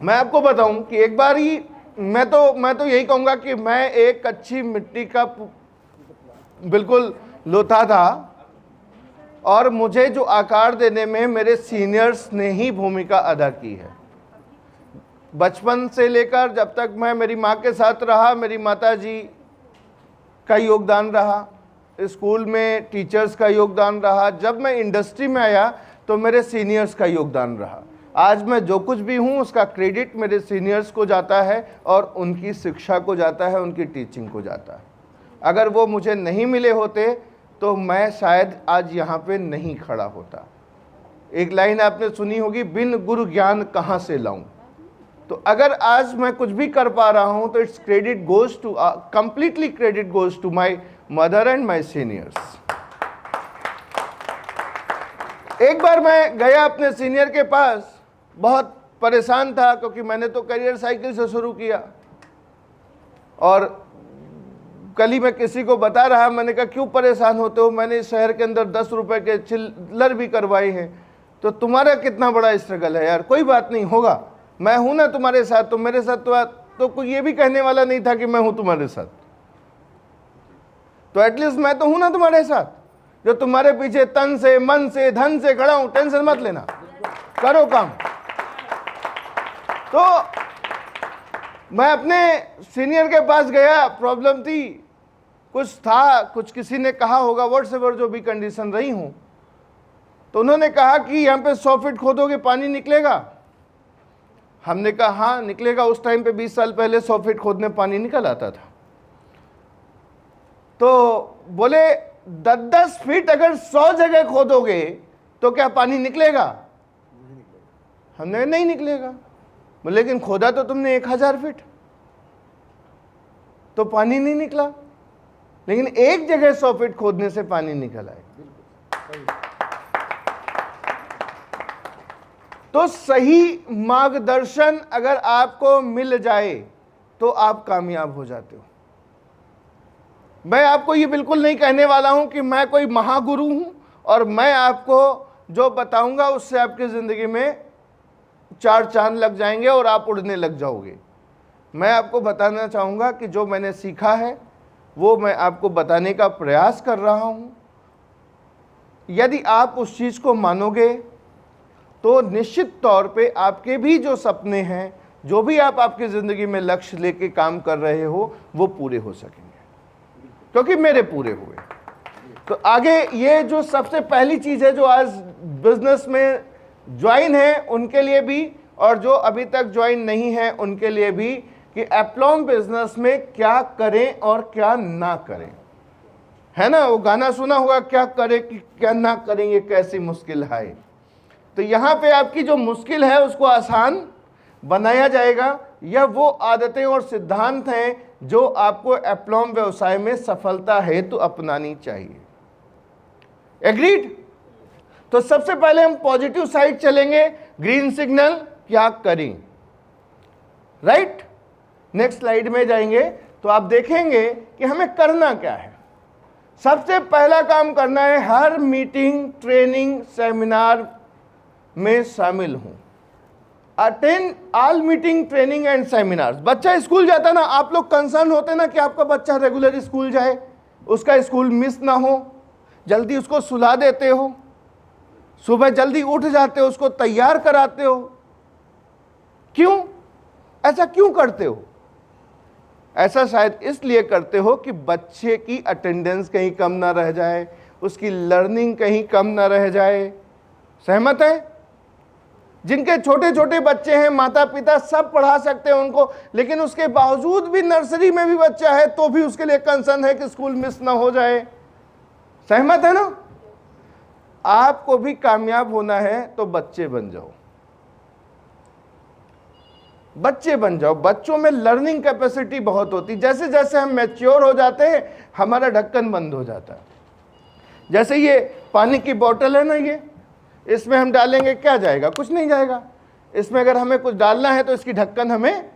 मैं आपको बताऊं कि एक बार ही मैं तो यही कहूंगा कि मैं एक कच्ची मिट्टी का बिल्कुल लोथा था, और मुझे जो आकार देने में मेरे सीनियर्स ने ही भूमिका अदा की है। बचपन से लेकर जब तक मैं मेरी माँ के साथ रहा, मेरी माता जी का योगदान रहा, स्कूल में टीचर्स का योगदान रहा, जब मैं इंडस्ट्री में आया तो मेरे सीनियर्स का योगदान रहा। आज मैं जो कुछ भी हूँ उसका क्रेडिट मेरे सीनियर्स को जाता है और उनकी शिक्षा को जाता है, उनकी टीचिंग को जाता है। अगर वो मुझे नहीं मिले होते तो मैं शायद आज यहाँ पे नहीं खड़ा होता। एक लाइन आपने सुनी होगी, बिन गुरु ज्ञान कहाँ से लाऊं। तो अगर आज मैं कुछ भी कर पा रहा हूँ तो it's credit goes to, completely credit goes to my mother and my seniors. एक बार मैं गया अपने सीनियर के पास, बहुत परेशान था क्योंकि मैंने तो करियर साइकिल से शुरू किया, और कल ही मैं किसी को बता रहा, मैंने कहा क्यों परेशान होते हो, मैंने इस शहर के अंदर 10 रुपए के चिल्लर भी करवाए हैं, तो तुम्हारा कितना बड़ा स्ट्रगल है यार। कोई बात नहीं, होगा, मैं हूं ना तुम्हारे साथ। तो मेरे साथ तो कोई ये भी कहने वाला नहीं था कि मैं हूं तुम्हारे साथ, तो एटलीस्ट मैं तो हूं ना तुम्हारे साथ, जो तुम्हारे पीछे तन से मन से धन से खड़ा हूं। टेंशन मत लेना, करो काम। तो मैं अपने सीनियर के पास गया, प्रॉब्लम थी, कुछ था, कुछ किसी ने कहा होगा, व्हाट्सएवर जो भी कंडीशन रही हूं, तो उन्होंने कहा कि यहां पे 100 फीट खोदोगे पानी निकलेगा। हमने कहा हाँ निकलेगा। उस टाइम पे 20 साल पहले 100 फीट खोदने पानी निकल आता था। तो बोले 10-10 फीट अगर 100 जगह खोदोगे तो क्या पानी निकलेगा? हमने नहीं निकलेगा। लेकिन खोदा तो तुमने 1000 फीट, तो पानी नहीं निकला। लेकिन एक जगह 100 फीट खोदने से पानी निकल आए। तो सही मार्गदर्शन अगर आपको मिल जाए तो आप कामयाब हो जाते हो। मैं आपको ये बिल्कुल नहीं कहने वाला हूं कि मैं कोई महागुरु हूं और मैं आपको जो बताऊंगा उससे आपकी जिंदगी में 4 चांद लग जाएंगे और आप उड़ने लग जाओगे। मैं आपको बताना चाहूंगा कि जो मैंने सीखा है वो मैं आपको बताने का प्रयास कर रहा हूं। यदि आप उस चीज को मानोगे तो निश्चित तौर पे आपके भी जो सपने हैं, जो भी आप आपकी जिंदगी में लक्ष्य लेके काम कर रहे हो, वो पूरे हो सकेंगे, क्योंकि मेरे पूरे हुए। तो आगे ये जो सबसे पहली चीज है जो आज बिजनेस में ज्वाइन है उनके लिए भी, और जो अभी तक ज्वाइन नहीं है उनके लिए भी, कि एप्लॉम बिजनेस में क्या करें और क्या ना करें। है ना, वो गाना सुना होगा, क्या करें कि क्या ना करें, ये कैसी मुश्किल है। तो यहाँ पे आपकी जो मुश्किल है उसको आसान बनाया जाएगा। यह वो आदतें और सिद्धांत हैं जो आपको एप्लॉम व्यवसाय में सफलता हेतु अपनानी चाहिए। एग्रीड? तो सबसे पहले हम पॉजिटिव साइड चलेंगे। ग्रीन सिग्नल क्या करें, राइट? नेक्स्ट स्लाइड में जाएंगे तो आप देखेंगे कि हमें करना क्या है। सबसे पहला काम करना है, हर मीटिंग, ट्रेनिंग, सेमिनार में शामिल हूं। Attend all meeting, training and seminars. बच्चा स्कूल जाता ना, आप लोग कंसर्न होते ना कि आपका बच्चा रेगुलर स्कूल जाए, उसका स्कूल मिस ना हो, जल्दी उसको सुला देते हो, सुबह जल्दी उठ जाते हो, उसको तैयार कराते हो। क्यों ऐसा क्यों करते हो? ऐसा शायद इसलिए करते हो कि बच्चे की अटेंडेंस कहीं कम ना रह जाए, उसकी लर्निंग कहीं कम ना रह जाए। सहमत है? जिनके छोटे छोटे बच्चे हैं, माता पिता सब पढ़ा सकते हैं उनको, लेकिन उसके बावजूद भी नर्सरी में भी बच्चा है तो भी उसके लिए कंसर्न है कि स्कूल मिस ना हो जाए। सहमत है ना? आपको भी कामयाब होना है तो बच्चे बन जाओ, बच्चे बन जाओ। बच्चों में लर्निंग कैपेसिटी बहुत होती। जैसे जैसे हम मैच्योर हो जाते हैं हमारा ढक्कन बंद हो जाता है। जैसे ये पानी की बोतल है ना, ये इसमें हम डालेंगे क्या जाएगा? कुछ नहीं जाएगा। इसमें अगर हमें कुछ डालना है तो इसकी ढक्कन हमें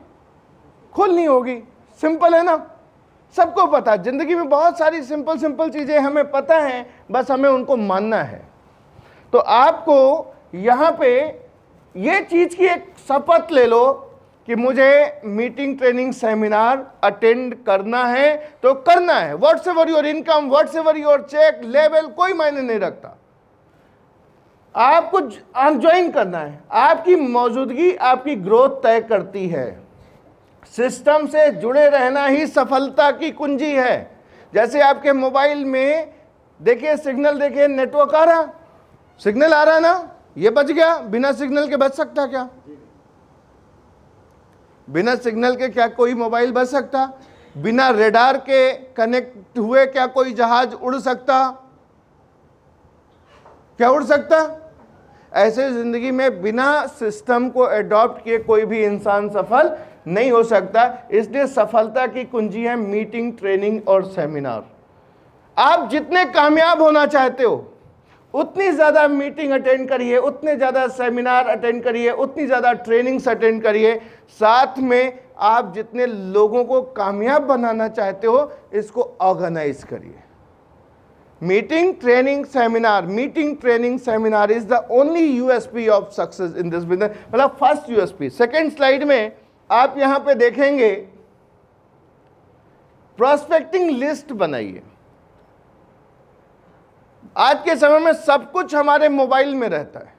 खोलनी होगी। सिंपल है ना? सबको पता। जिंदगी में बहुत सारी सिंपल सिंपल चीजें हमें पता है, बस हमें उनको मानना है। तो आपको यहां पे ये चीज की एक शपथ ले लो कि मुझे मीटिंग ट्रेनिंग सेमिनार अटेंड करना है तो करना है, what's ever your income, what's ever your check level, कोई मायने नहीं रखता, आपको ज्वाइन करना है। आपकी मौजूदगी आपकी ग्रोथ तय करती है। सिस्टम से जुड़े रहना ही सफलता की कुंजी है। जैसे आपके मोबाइल में देखिए सिग्नल, देखिए नेटवर्क आ रहा, सिग्नल आ रहा ना, ये बच गया, बिना सिग्नल के बच सकता क्या? बिना सिग्नल के क्या कोई मोबाइल बच सकता? बिना रेडार के कनेक्ट हुए क्या कोई जहाज उड़ सकता? क्या उड़ सकता? ऐसे जिंदगी में बिना सिस्टम को एडॉप्ट किए कोई भी इंसान सफल नहीं हो सकता। इसलिए सफलता की कुंजी है मीटिंग, ट्रेनिंग और सेमिनार। आप जितने कामयाब होना चाहते हो उतनी ज़्यादा मीटिंग अटेंड करिए, उतने ज़्यादा सेमिनार अटेंड करिए, उतनी ज़्यादा ट्रेनिंग्स अटेंड करिए। साथ में आप जितने लोगों को कामयाब बनाना चाहते हो इसको ऑर्गेनाइज करिए। Meeting training seminar, meeting training seminar is the only USP of success in this business, मतलब फर्स्ट यूएसपी। सेकेंड स्लाइड में आप यहां पे देखेंगे प्रोस्पेक्टिंग लिस्ट बनाइए। आज के समय में सब कुछ हमारे मोबाइल में रहता है,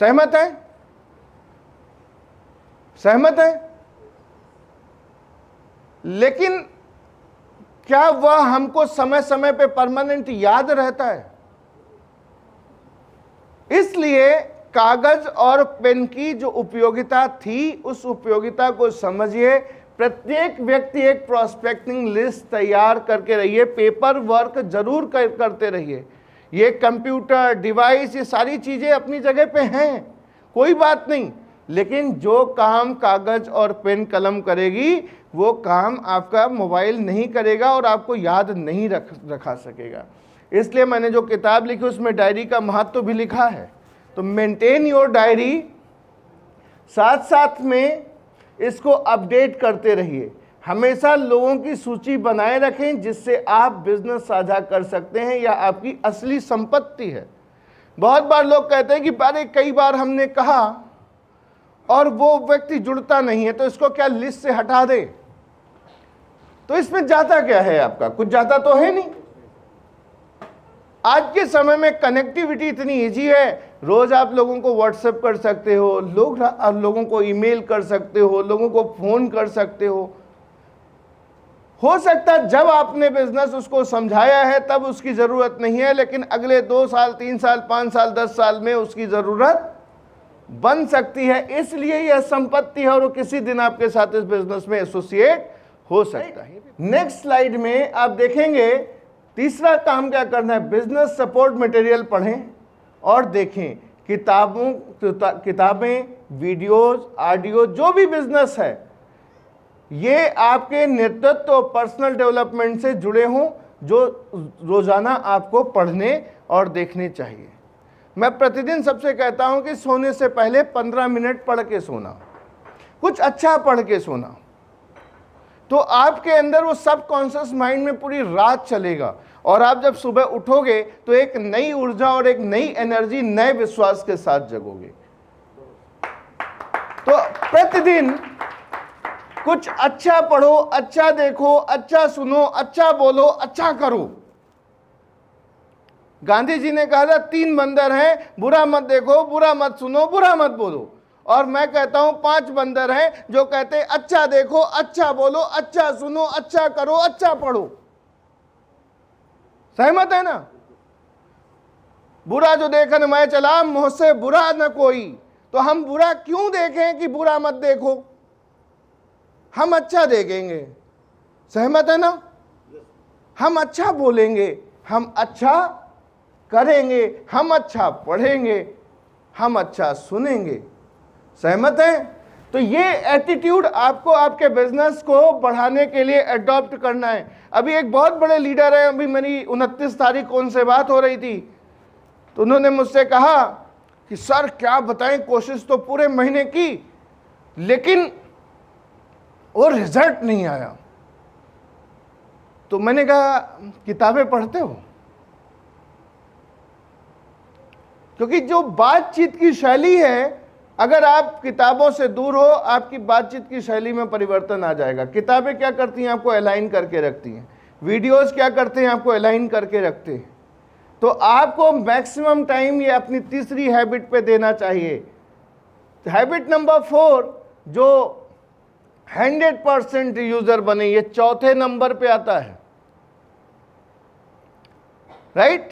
सहमत है? सहमत है? लेकिन क्या वह हमको समय समय पे परमानेंट याद रहता है? इसलिए कागज और पेन की जो उपयोगिता थी उस उपयोगिता को समझिए। प्रत्येक व्यक्ति एक प्रोस्पेक्टिंग लिस्ट तैयार करके रहिए, पेपर वर्क जरूर करते रहिए। ये कंप्यूटर डिवाइस, ये सारी चीजें अपनी जगह पे हैं, कोई बात नहीं, लेकिन जो काम कागज और पेन कलम करेगी वो काम आपका मोबाइल नहीं करेगा और आपको याद नहीं रखा सकेगा। इसलिए मैंने जो किताब लिखी उसमें डायरी का महत्व भी लिखा है। तो मेंटेन योर डायरी, साथ साथ में इसको अपडेट करते रहिए। हमेशा लोगों की सूची बनाए रखें जिससे आप बिजनेस साझा कर सकते हैं या आपकी असली संपत्ति है। बहुत बार लोग कहते हैं कि अरे कई बार हमने कहा और वो व्यक्ति जुड़ता नहीं है तो इसको क्या लिस्ट से हटा दे। तो इसमें जाता क्या है आपका? कुछ जाता तो है नहीं। आज के समय में कनेक्टिविटी इतनी इजी है, रोज आप लोगों को व्हाट्सएप कर सकते हो, लोगों को ईमेल कर सकते हो, लोगों को फोन कर सकते हो सकता है जब आपने बिजनेस उसको समझाया है तब उसकी जरूरत नहीं है, लेकिन अगले 2 साल 3 साल 5 साल 10 साल में उसकी जरूरत बन सकती है। इसलिए यह संपत्ति है और वो किसी दिन आपके साथ इस बिजनेस में एसोसिएट हो सकता है। नेक्स्ट स्लाइड में आप देखेंगे तीसरा काम क्या करना है, बिजनेस सपोर्ट मटेरियल पढ़ें और देखें। किताबें, वीडियोस, ऑडियो, जो भी बिजनेस है ये आपके नेतृत्व और पर्सनल डेवलपमेंट से जुड़े हों, जो रोजाना आपको पढ़ने और देखने चाहिए। मैं प्रतिदिन सबसे कहता हूं कि सोने से पहले 15 मिनट पढ़ के सोना, कुछ अच्छा पढ़ के सोना, तो आपके अंदर वो सबकॉन्शियस माइंड में पूरी रात चलेगा और आप जब सुबह उठोगे तो एक नई ऊर्जा और एक नई एनर्जी, नए विश्वास के साथ जगोगे। तो प्रतिदिन कुछ अच्छा पढ़ो, अच्छा देखो, अच्छा सुनो, अच्छा बोलो, अच्छा करो। गांधी जी ने कहा था 3 बंदर हैं, बुरा मत देखो, बुरा मत सुनो, बुरा मत बोलो। और मैं कहता हूं 5 बंदर हैं जो कहते हैं अच्छा देखो, अच्छा बोलो, अच्छा सुनो, अच्छा करो, अच्छा पढ़ो। सहमत है ना? बुरा जो देखन मैं चला, मुझसे बुरा न कोई। तो हम बुरा क्यों देखें कि बुरा मत देखो, हम अच्छा देखेंगे। सहमत है ना? हम अच्छा बोलेंगे, हम अच्छा करेंगे, हम अच्छा पढ़ेंगे, हम अच्छा सुनेंगे। सहमत है? तो ये एटीट्यूड आपको आपके बिजनेस को बढ़ाने के लिए अडॉप्ट करना है। अभी एक बहुत बड़े लीडर है, अभी मेरी 29 तारीख को उनसे बात हो रही थी, तो उन्होंने मुझसे कहा कि सर क्या बताएं, कोशिश तो पूरे महीने की लेकिन वो रिजल्ट नहीं आया। तो मैंने कहा किताबें पढ़ते हो? क्योंकि जो बातचीत की शैली है अगर आप किताबों से दूर हो, आपकी बातचीत की शैली में परिवर्तन आ जाएगा। किताबें क्या करती हैं? आपको अलाइन करके रखती हैं। वीडियोस क्या करते हैं? आपको अलाइन करके रखते हैं। तो आपको मैक्सिमम टाइम ये अपनी तीसरी हैबिट पे देना चाहिए। हैबिट नंबर 4, जो 100% यूजर बने, ये चौथे नंबर पे आता है, राइट?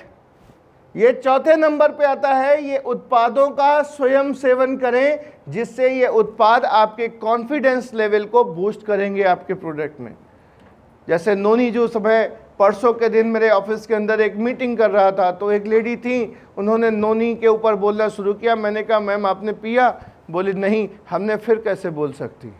ये चौथे नंबर पे आता है। ये उत्पादों का स्वयं सेवन करें, जिससे ये उत्पाद आपके कॉन्फिडेंस लेवल को बूस्ट करेंगे आपके प्रोडक्ट में। जैसे नोनी जूस, मैं परसों के दिन मेरे ऑफिस के अंदर एक मीटिंग कर रहा था, तो एक लेडी थी, उन्होंने नोनी के ऊपर बोलना शुरू किया। मैंने कहा मैम आपने पिया? बोली नहीं। हमने फिर कैसे बोल सकती?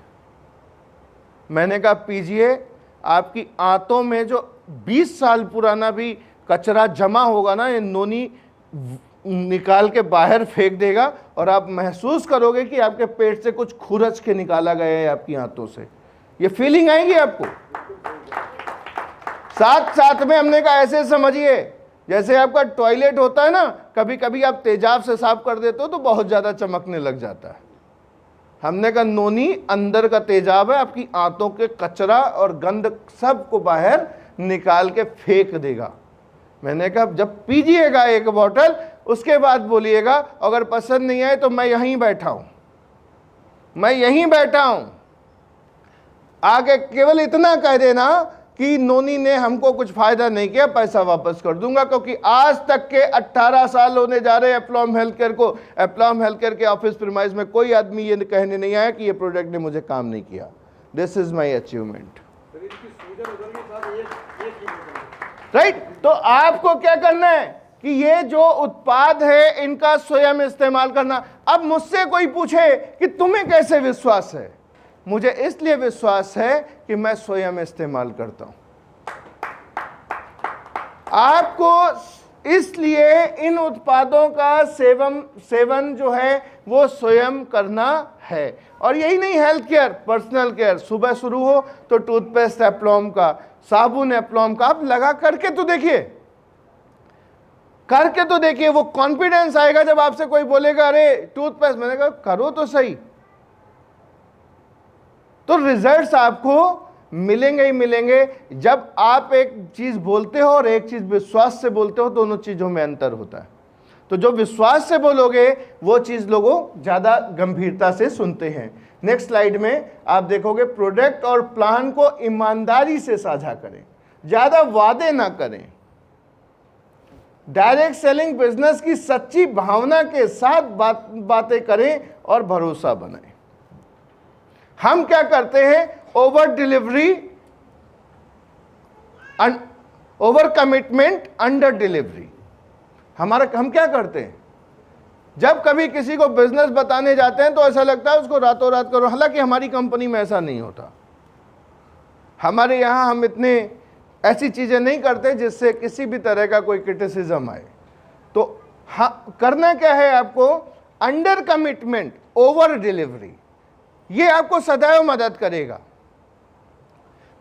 मैंने कहा पीजिए, आपकी आंतों में जो 20 साल पुराना भी कचरा जमा होगा ना, ये नोनी निकाल के बाहर फेंक देगा और आप महसूस करोगे कि आपके पेट से कुछ खुरच के निकाला गया है आपकी आंतों से। ये फीलिंग आएगी आपको। साथ साथ में हमने कहा ऐसे समझिए, जैसे आपका टॉयलेट होता है ना, कभी कभी आप तेजाब से साफ कर देते हो तो बहुत ज्यादा चमकने लग जाता है। हमने कहा नोनी अंदर का तेजाब है, आपकी आंतों के कचरा और गंद सब को बाहर निकाल के फेंक देगा। मैंने कहा जब पीजिएगा एक बोतल, उसके बाद बोलिएगा अगर पसंद नहीं आए तो मैं यहीं बैठा हूं, मैं यहीं बैठा हूं। आगे केवल इतना कह देना कि नोनी ने हमको कुछ फायदा नहीं किया, पैसा वापस कर दूंगा। क्योंकि आज तक के 18 साल होने जा रहे हैं एप्लॉम हेल्थ केयर को, एप्लॉम हेल्थ केयर के ऑफिस प्रीमाइज में कोई आदमी ये कहने नहीं आया कि ये प्रोडक्ट ने मुझे काम नहीं किया। This is my achievement, right? तो आपको क्या करना है कि ये जो उत्पाद है इनका स्वयं इस्तेमाल करना। अब मुझसे कोई पूछे कि तुम्हें कैसे विश्वास है? मुझे इसलिए विश्वास है कि मैं स्वयं इस्तेमाल करता हूं। आपको इसलिए इन उत्पादों का सेवन जो है वो स्वयं करना है। और यही नहीं, हेल्थ केयर, पर्सनल केयर, सुबह शुरू हो तो टूथपेस्ट एप्लॉम का, साबुन एप्लॉम का, आप लगा करके तो देखिए, करके तो देखिए। वो कॉन्फिडेंस आएगा जब आपसे कोई बोलेगा अरे टूथपेस्ट, मैंने कहा करो तो सही, तो रिजल्ट्स आपको मिलेंगे ही मिलेंगे। जब आप एक चीज बोलते हो और एक चीज विश्वास से बोलते हो, दोनों चीजों में अंतर होता है। तो जो विश्वास से बोलोगे वो चीज लोगों ज्यादा गंभीरता से सुनते हैं। नेक्स्ट स्लाइड में आप देखोगे, प्रोडक्ट और प्लान को ईमानदारी से साझा करें, ज्यादा वादे ना करें। डायरेक्ट सेलिंग बिजनेस की सच्ची भावना के साथ बातें करें और भरोसा बनाएं। हम क्या करते हैं? Over delivery, over commitment, under delivery. हम क्या करते हैं? जब कभी किसी को बिजनेस बताने जाते हैं तो ऐसा लगता है उसको रातों रात करो। हालांकि हमारी कंपनी में ऐसा नहीं होता। हमारे यहां हम इतने ऐसी चीजें नहीं करते जिससे किसी भी तरह का कोई क्रिटिसिज्म आए। तो करना क्या है आपको? Under commitment, over delivery. ये आपको सदैव मदद करेगा।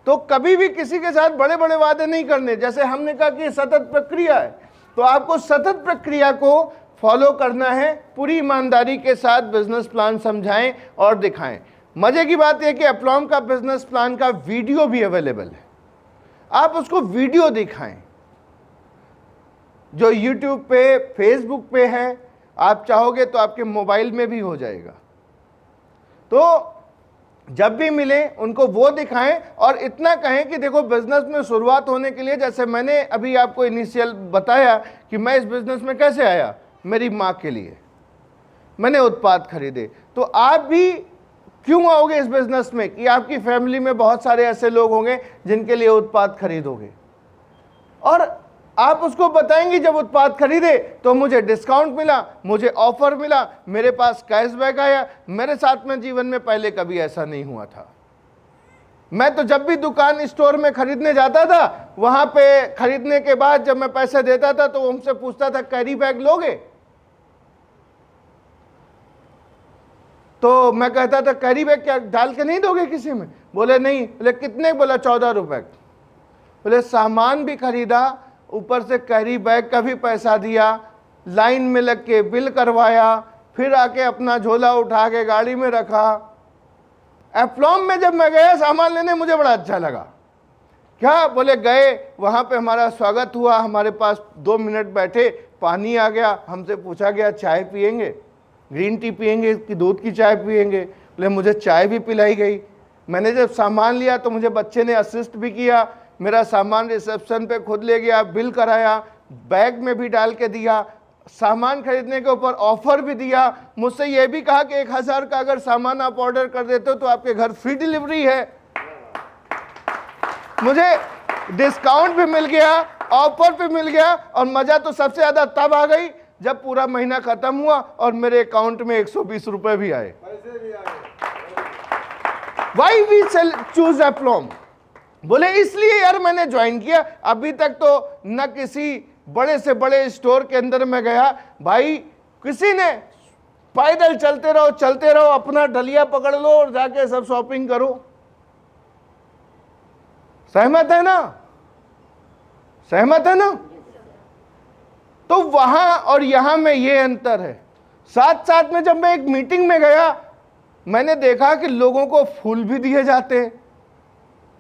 तो कभी भी किसी के साथ बड़े बड़े वादे नहीं करने। जैसे हमने कहा कि सतत प्रक्रिया है, तो आपको सतत प्रक्रिया को फॉलो करना है। पूरी ईमानदारी के साथ बिजनेस प्लान समझाएं और दिखाएं। मजे की बात यह कि एप्लॉम का बिजनेस प्लान का वीडियो भी अवेलेबल है, आप उसको वीडियो दिखाएं, जो यूट्यूब पे, फेसबुक पे है। आप चाहोगे तो आपके मोबाइल में भी हो जाएगा। तो जब भी मिले उनको वो दिखाएं और इतना कहें कि देखो बिजनेस में शुरुआत होने के लिए, जैसे मैंने अभी आपको इनिशियल बताया कि मैं इस बिजनेस में कैसे आया, मेरी माँ के लिए मैंने उत्पाद खरीदे। तो आप भी क्यों आओगे इस बिजनेस में कि आपकी फैमिली में बहुत सारे ऐसे लोग होंगे जिनके लिए उत्पाद खरीदोगे, और आप उसको बताएंगे जब उत्पाद खरीदे तो मुझे डिस्काउंट मिला, मुझे ऑफर मिला, मेरे पास कैशबैक आया। मेरे साथ में जीवन में पहले कभी ऐसा नहीं हुआ था। मैं तो जब भी दुकान स्टोर में खरीदने जाता था, वहां पे खरीदने के बाद जब मैं पैसे देता था तो उनसे पूछता था कैरी बैग लोगे? तो मैं कहता था कैरी बैग क्या डाल के नहीं दोगे किसी में? बोले नहीं। बोले कितने? बोला 14 रुपए। बोले सामान भी खरीदा, ऊपर से कैरी बैग का भी पैसा दिया, लाइन में लग के बिल करवाया, फिर आके अपना झोला उठा के गाड़ी में रखा। एप्लॉम में जब मैं गया सामान लेने, मुझे बड़ा अच्छा लगा। क्या बोले, गए वहाँ पे हमारा स्वागत हुआ, हमारे पास 2 मिनट बैठे, पानी आ गया, हमसे पूछा गया चाय पियेंगे, ग्रीन टी पियेंगे कि दूध की चाय पियेंगे। बोले मुझे चाय भी पिलाई गई। मैंने जब सामान लिया तो मुझे बच्चे ने असिस्ट भी किया, मेरा सामान रिसेप्शन पे खुद ले गया, बिल कराया, बैग में भी डाल के दिया, सामान खरीदने के ऊपर ऑफर भी दिया। मुझसे यह भी कहा कि 1000 का अगर सामान आप ऑर्डर कर देते हो तो आपके घर फ्री डिलीवरी है। मुझे डिस्काउंट भी मिल गया, ऑफर भी मिल गया, और मजा तो सबसे ज्यादा तब आ गई जब पूरा महीना खत्म हुआ और मेरे अकाउंट में 120 रुपए भी आए। Why we choose aplomb? बोले इसलिए यार मैंने ज्वाइन किया। अभी तक तो न किसी बड़े से बड़े स्टोर के अंदर में गया भाई, किसी ने पैदल चलते रहो, अपना डलिया पकड़ लो और जाके सब शॉपिंग करो। सहमत है ना? सहमत है ना? तो वहां और यहां में ये अंतर है। साथ साथ में जब मैं एक मीटिंग में गया, मैंने देखा कि लोगों को फूल भी दिए जाते हैं।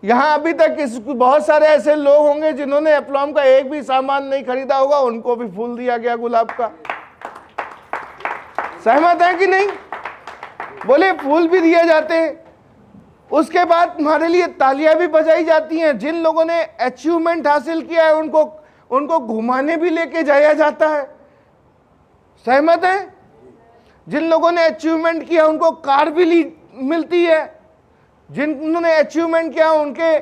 यहां अभी तक बहुत सारे ऐसे लोग होंगे जिन्होंने एप्लॉम का एक भी सामान नहीं खरीदा होगा, उनको भी फूल दिया गया गुलाब का। सहमत है कि नहीं? बोले फूल भी दिए जाते हैं। उसके बाद हमारे लिए तालियां भी बजाई जाती हैं। जिन लोगों ने अचीवमेंट हासिल किया है उनको घुमाने भी लेके जाया जाता है। सहमत है? जिन लोगों ने अचीवमेंट किया उनको कार भी मिलती है। जिन्होंने अचीवमेंट किया उनके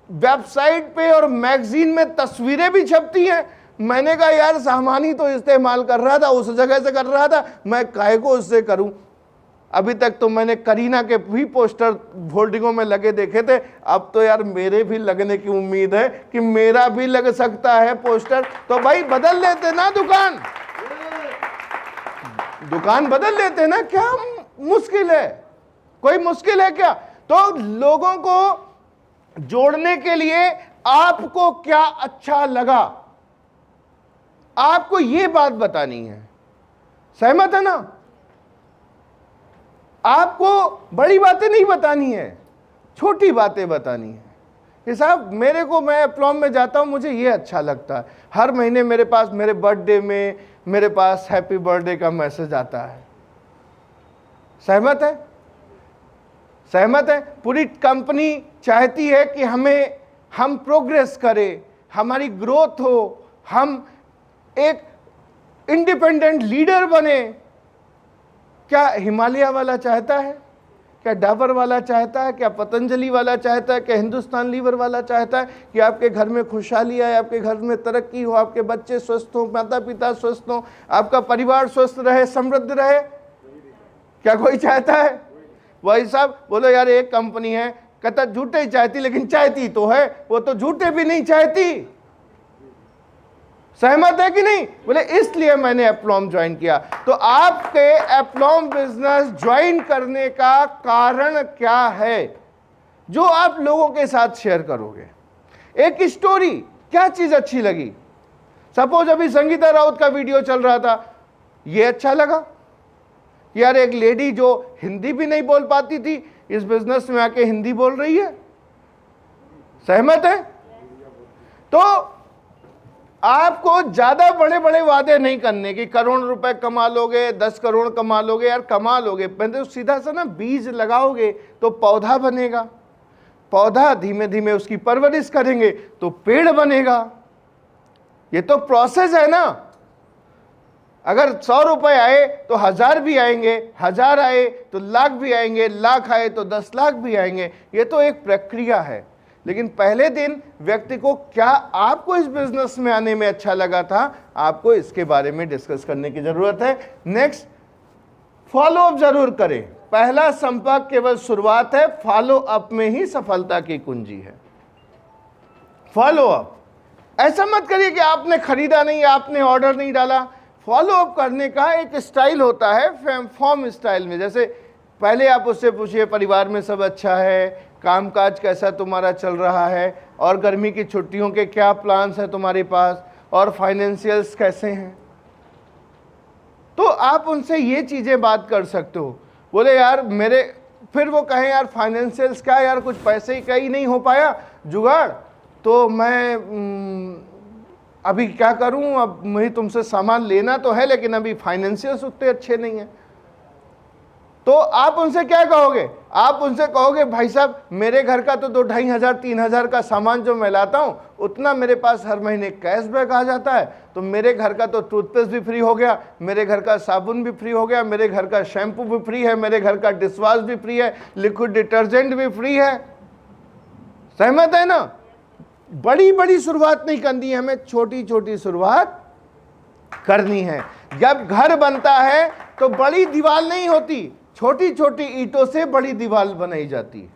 वेबसाइट पे और मैगजीन में तस्वीरें भी छपती हैं। मैंने कहा यार सामान ही तो इस्तेमाल कर रहा था, उस जगह से कर रहा था, मैं काहे को उससे करूं। अभी तक तो मैंने करीना के भी पोस्टर होल्डिंगों में लगे देखे थे, अब तो यार मेरे भी लगने की उम्मीद है कि मेरा भी लग सकता है पोस्टर। तो भाई बदल लेते ना दुकान बदल लेते ना, क्या मुश्किल है? कोई मुश्किल है क्या? तो लोगों को जोड़ने के लिए आपको क्या अच्छा लगा, आपको यह बात बतानी है। सहमत है ना? आपको बड़ी बातें नहीं बतानी है, छोटी बातें बतानी है कि साहब मैं एप्लॉम में जाता हूं, मुझे ये अच्छा लगता है। हर महीने मेरे पास मेरे बर्थडे में मेरे पास हैप्पी बर्थडे का मैसेज आता है। सहमत है? सहमत है? पूरी कंपनी चाहती है कि हम प्रोग्रेस करें, हमारी ग्रोथ हो, हम एक इंडिपेंडेंट लीडर बने। क्या हिमालय वाला चाहता है? क्या डाबर वाला चाहता है? क्या पतंजलि वाला चाहता है? क्या हिंदुस्तान लीवर वाला चाहता है कि आपके घर में खुशहाली आए, आपके घर में तरक्की हो, आपके बच्चे स्वस्थ हो, माता पिता स्वस्थ हो, आपका परिवार स्वस्थ रहे, समृद्ध रहे? क्या कोई चाहता है? वही साहब बोलो यार एक कंपनी है, कहता झूठे ही चाहती, लेकिन चाहती तो है, वो तो झूठे भी नहीं चाहती। सहमत है कि नहीं? बोले इसलिए मैंने एप्लॉम ज्वाइन किया। तो आपके एप्लॉम बिजनेस ज्वाइन करने का कारण क्या है जो आप लोगों के साथ शेयर करोगे? एक स्टोरी, क्या चीज अच्छी लगी? सपोज अभी संगीता राउत का वीडियो चल रहा था, ये अच्छा लगा यार, एक लेडी जो हिंदी भी नहीं बोल पाती थी इस बिजनेस में आके हिंदी बोल रही है। सहमत है? तो आपको ज्यादा बड़े बड़े वादे नहीं करने कि करोड़ रुपए कमा लोगे, 10 करोड़ कमा लोगे। यार कमा लोगे, पहले तो सीधा सा ना बीज लगाओगे तो पौधा बनेगा, पौधा धीमे धीमे उसकी परवरिश करेंगे तो पेड़ बनेगा। ये तो प्रोसेस है ना। अगर 100 रुपए आए तो 1000 भी आएंगे, 1000 आए तो लाख भी आएंगे, लाख आए तो 10 लाख भी आएंगे। ये तो एक प्रक्रिया है। लेकिन पहले दिन व्यक्ति को क्या आपको इस बिजनेस में आने में अच्छा लगा था, आपको इसके बारे में डिस्कस करने की जरूरत है। नेक्स्ट, फॉलो अप जरूर करें। पहला संपर्क केवल शुरुआत है, फॉलो अप में ही सफलता की कुंजी है। फॉलो अप, ऐसा मत करिए कि आपने खरीदा नहीं, आपने ऑर्डर नहीं डाला। फॉलो अप करने का एक स्टाइल होता है, फॉर्म स्टाइल में। जैसे पहले आप उससे पूछिए परिवार में सब अच्छा है, कामकाज कैसा तुम्हारा चल रहा है, और गर्मी की छुट्टियों के क्या प्लान्स हैं तुम्हारे पास, और फाइनेंशियल्स कैसे हैं। तो आप उनसे ये चीज़ें बात कर सकते हो। बोले यार मेरे, फिर वो कहें यार फाइनेंशियल्स क्या यार, कुछ पैसे का ही नहीं हो पाया जुगाड़, तो मैं अभी क्या करूं, अब मुझे तुमसे सामान लेना तो है लेकिन अभी फाइनेंशियल्स उतने अच्छे नहीं हैं। तो आप उनसे क्या कहोगे? आप उनसे कहोगे भाई साहब मेरे घर का तो 2,500-3,000 का सामान जो मैं लाता हूं उतना मेरे पास हर महीने कैशबैक आ जाता है, तो मेरे घर का तो टूथपेस्ट भी फ्री हो गया, मेरे घर का साबुन भी फ्री हो गया, मेरे घर का शैम्पू भी फ्री है, मेरे घर का डिशवॉश भी फ्री है, लिक्विड डिटर्जेंट भी फ्री है। सहमत है ना? बड़ी बड़ी शुरुआत नहीं करनी है, हमें छोटी छोटी शुरुआत करनी है। जब घर बनता है तो बड़ी दीवार नहीं होती, छोटी छोटी ईंटों से बड़ी दीवार बनाई जाती है।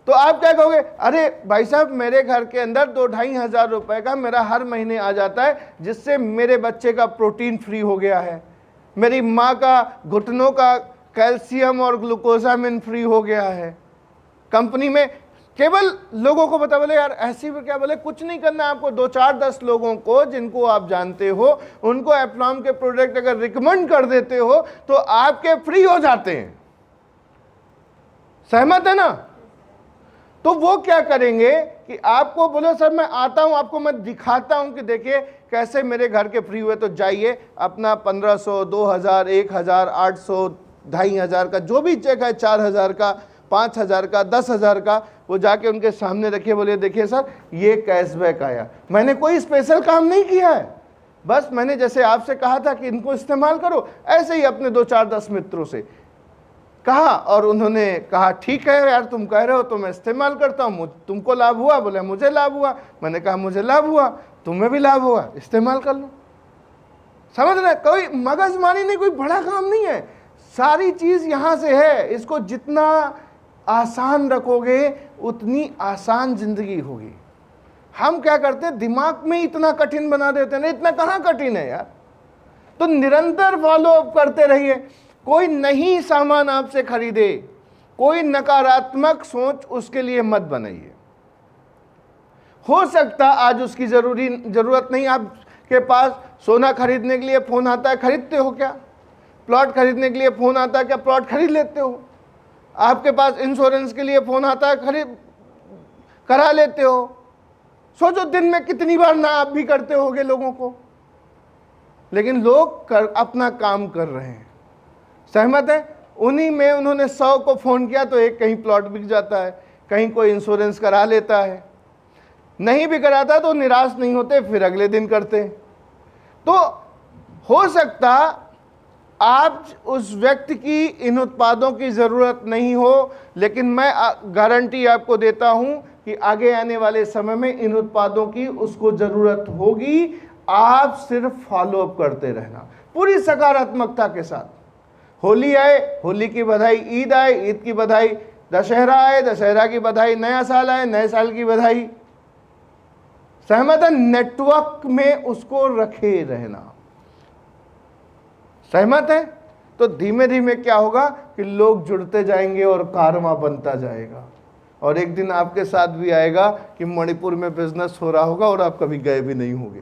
तो आप क्या कहोगे? अरे भाई साहब मेरे घर के अंदर 2,500 रुपए का मेरा हर महीने आ जाता है, जिससे मेरे बच्चे का प्रोटीन फ्री हो गया है, मेरी माँ का घुटनों का कैल्शियम और ग्लूकोजामिन फ्री हो गया है। कंपनी में केवल लोगों को बता, बोले यार ऐसी भी क्या, बोले कुछ नहीं करना आपको, 2-4-10 लोगों को जिनको आप जानते हो उनको एप्लॉम के प्रोडक्ट अगर रिकमेंड कर देते हो तो आपके फ्री हो जाते हैं। सहमत है ना? तो वो क्या करेंगे कि आपको बोले सर मैं आता हूं, आपको मैं दिखाता हूं कि देखिए कैसे मेरे घर के फ्री हुए, तो जाइए अपना 1,500, 2,000, 1,000, 800, 2,500 का जो भी चेक है, 4,000 का, 5,000 का, 10,000 का, वो जाके उनके सामने रखिए, बोलिए देखिए सर ये कैशबैक आया, मैंने कोई स्पेशल काम नहीं किया है, बस मैंने जैसे आपसे कहा था कि इनको इस्तेमाल करो, ऐसे ही अपने 2-4-10 मित्रों से कहा और उन्होंने कहा ठीक है यार तुम कह रहे हो तो मैं इस्तेमाल करता हूँ, तुमको लाभ हुआ? बोले मुझे लाभ हुआ। मैंने कहा मुझे लाभ हुआ, तुम्हें भी लाभ हुआ, इस्तेमाल कर लो। समझ रहे? कोई मगजमारी नहीं, कोई बड़ा काम नहीं है, सारी चीज यहां से है। इसको जितना आसान रखोगे उतनी आसान जिंदगी होगी। हम क्या करते हैं, दिमाग में इतना कठिन बना देते हैं ना, इतना कहाँ कठिन है यार। तो निरंतर फॉलो अप करते रहिए। कोई नई सामान आपसे खरीदे, कोई नकारात्मक सोच उसके लिए मत बनाइए। हो सकता आज उसकी जरूरत नहीं, आपके पास सोना खरीदने के लिए फोन आता है, खरीदते हो क्या? प्लॉट खरीदने के लिए फोन आता है क्या? प्लॉट खरीद लेते हो? आपके पास इंश्योरेंस के लिए फोन आता है, खरीद करा लेते हो? सोचो दिन में कितनी बार ना आप भी करते होगे लोगों को, लेकिन लोग अपना काम कर रहे हैं। सहमत है? उन्हीं में उन्होंने 100 को फोन किया तो एक कहीं प्लॉट बिक जाता है, कहीं कोई इंश्योरेंस करा लेता है, नहीं भी कराता तो निराश नहीं होते, फिर अगले दिन करते। तो हो सकता आप उस व्यक्ति की इन उत्पादों की जरूरत नहीं हो, लेकिन मैं गारंटी आपको देता हूं कि आगे आने वाले समय में इन उत्पादों की उसको जरूरत होगी। आप सिर्फ फॉलो अप करते रहना पूरी सकारात्मकता के साथ। होली आए, होली की बधाई, ईद आए, ईद की बधाई, दशहरा आए, दशहरा की बधाई, नया साल आए, नए साल की बधाई। सहमत है? नेटवर्क में उसको रखे रहना। सहमत है? तो धीमे धीमे क्या होगा कि लोग जुड़ते जाएंगे और कारवां बनता जाएगा, और एक दिन आपके साथ भी आएगा कि मणिपुर में बिजनेस हो रहा होगा और आप कभी गए भी नहीं होंगे,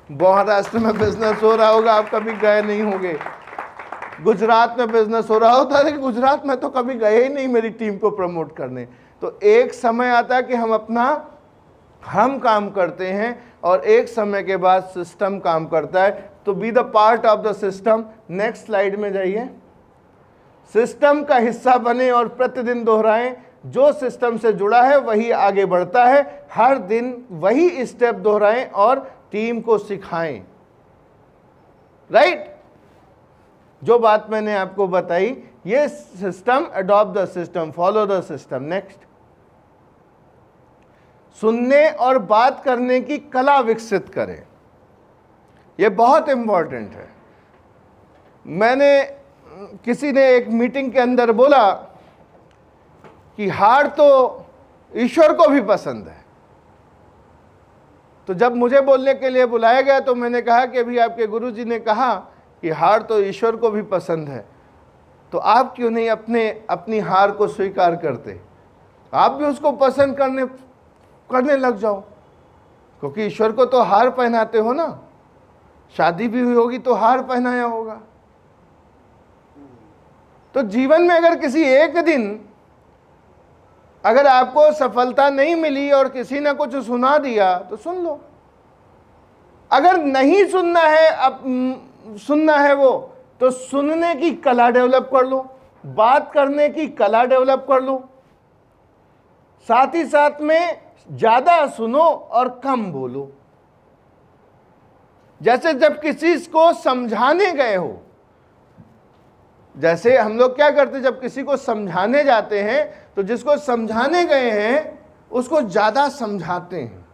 महाराष्ट्र में बिजनेस हो रहा होगा, आप कभी गए नहीं होंगे, गुजरात में बिजनेस हो रहा होता है, गुजरात में तो कभी गए ही नहीं मेरी टीम को प्रमोट करने। तो एक समय आता है कि हम काम करते हैं और एक समय के बाद सिस्टम काम करता है। तो be the part of the system. Next slide में जाइए। सिस्टम का हिस्सा बने और प्रतिदिन दोहराएं। जो सिस्टम से जुड़ा है वही आगे बढ़ता है। हर दिन वही स्टेप दोहराएं और टीम को सिखाएं। राइट? जो बात मैंने आपको बताई, ये system, adopt the system, follow the system. Next, सुनने और बात करने की कला विकसित करें। यह बहुत इंपॉर्टेंट है। किसी ने एक मीटिंग के अंदर बोला कि हार तो ईश्वर को भी पसंद है। तो जब मुझे बोलने के लिए बुलाया गया तो मैंने कहा कि अभी आपके गुरुजी ने कहा कि हार तो ईश्वर को भी पसंद है, तो आप क्यों नहीं अपनी हार को स्वीकार करते? आप भी उसको पसंद करने लग जाओ, क्योंकि ईश्वर को तो हार पहनाते हो ना। शादी भी हुई होगी तो हार पहनाया होगा। तो जीवन में अगर किसी एक दिन अगर आपको सफलता नहीं मिली और किसी ने कुछ सुना दिया तो सुन लो। अगर नहीं सुनना है, अब सुनना है वो, तो सुनने की कला डेवलप कर लो, बात करने की कला डेवलप कर लो, साथ ही साथ में ज्यादा सुनो और कम बोलो। जैसे जब किसी को समझाने गए हो, जैसे हम लोग क्या करते हैं, जब किसी को समझाने जाते हैं तो जिसको समझाने गए हैं उसको ज्यादा समझाते हैं।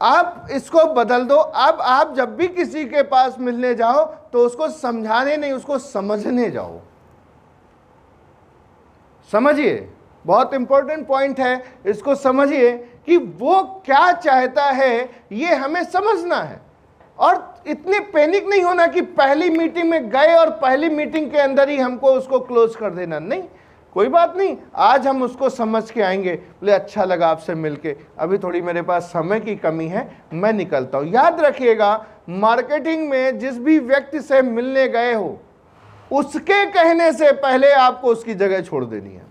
आप इसको बदल दो। अब आप जब भी किसी के पास मिलने जाओ तो उसको समझाने नहीं, उसको समझने जाओ। समझिए, बहुत इंपॉर्टेंट पॉइंट है, इसको समझिए कि वो क्या चाहता है, ये हमें समझना है। और इतने पैनिक नहीं होना कि पहली मीटिंग में गए और पहली मीटिंग के अंदर ही हमको उसको क्लोज कर देना। नहीं, कोई बात नहीं, आज हम उसको समझ के आएंगे। बोले अच्छा लगा आपसे मिलके, अभी थोड़ी मेरे पास समय की कमी है, मैं निकलता हूं। याद रखिएगा, मार्केटिंग में जिस भी व्यक्ति से मिलने गए हो, उसके कहने से पहले आपको उसकी जगह छोड़ देनी है।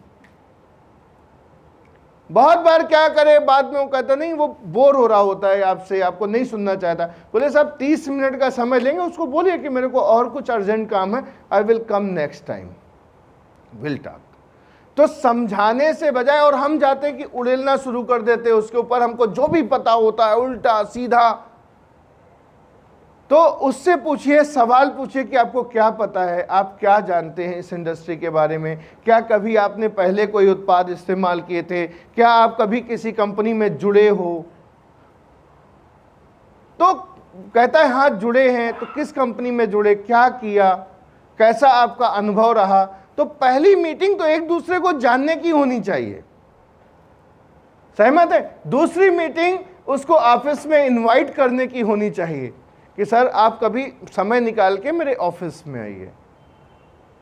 बहुत बार क्या करे, बाद में वो कहता नहीं, वो बोर हो रहा होता है आपसे, आपको नहीं सुनना चाहता। बोले साहब 30 मिनट का समय लेंगे, उसको बोलिए कि मेरे को और कुछ अर्जेंट काम है, I will come next time, will talk. तो समझाने से बजाय, और हम जाते हैं कि उड़ेलना शुरू कर देते हैं उसके ऊपर, हमको जो भी पता होता है उल्टा सीधा। तो उससे पूछिए, सवाल पूछिए कि आपको क्या पता है, आप क्या जानते हैं इस इंडस्ट्री के बारे में, क्या कभी आपने पहले कोई उत्पाद इस्तेमाल किए थे, क्या आप कभी किसी कंपनी में जुड़े हो। तो कहता है हाँ जुड़े हैं, तो किस कंपनी में जुड़े, क्या किया, कैसा आपका अनुभव रहा। तो पहली मीटिंग तो एक दूसरे को जानने की होनी चाहिए, सहमत है। दूसरी मीटिंग उसको ऑफिस में इनवाइट करने की होनी चाहिए कि सर आप कभी समय निकाल के मेरे ऑफिस में आइए।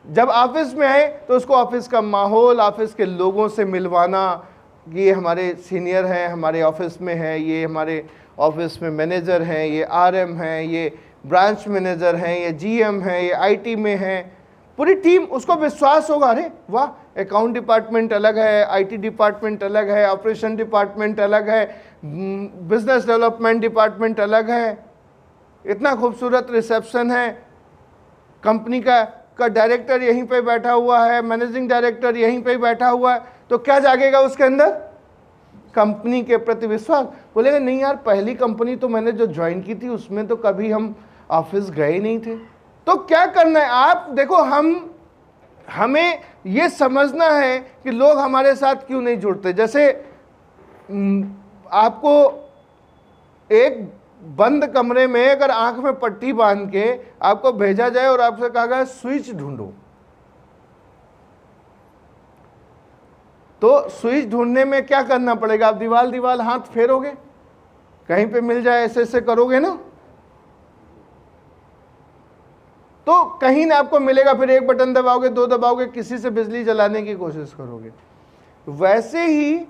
जब ऑफिस में आए तो उसको ऑफिस का माहौल, ऑफिस के लोगों से मिलवाना, ये हमारे सीनियर हैं, हमारे ऑफिस में है, ये हमारे ऑफिस में मैनेजर हैं, ये आरएम हैं, ये ब्रांच मैनेजर हैं, ये जीएम हैं, ये आईटी में हैं, पूरी टीम। उसको विश्वास होगा, अरे वाह, अकाउंट डिपार्टमेंट अलग है, आईटी डिपार्टमेंट अलग है, ऑपरेशन डिपार्टमेंट अलग है, बिजनेस डेवलपमेंट डिपार्टमेंट अलग है, इतना खूबसूरत रिसेप्शन है, कंपनी का डायरेक्टर यहीं पे बैठा हुआ है, मैनेजिंग डायरेक्टर यहीं पे बैठा हुआ है। तो क्या जागेगा उसके अंदर, कंपनी के प्रति विश्वास। बोलेगा नहीं यार, पहली कंपनी तो मैंने जो ज्वाइन की थी उसमें तो कभी हम ऑफिस गए नहीं थे। तो क्या करना है, आप देखो, हमें ये समझना है कि लोग हमारे साथ क्यों नहीं जुड़ते। जैसे आपको एक बंद कमरे में अगर आंख में पट्टी बांध के आपको भेजा जाए और आपसे कहा गया स्विच ढूंढो, तो स्विच ढूंढने में क्या करना पड़ेगा, आप दीवाल हाथ फेरोगे, कहीं पे मिल जाए ऐसे ऐसे करोगे ना, तो कहीं ना आपको मिलेगा। फिर एक बटन दबाओगे, दो दबाओगे, किसी से बिजली जलाने की कोशिश करोगे। वैसे ही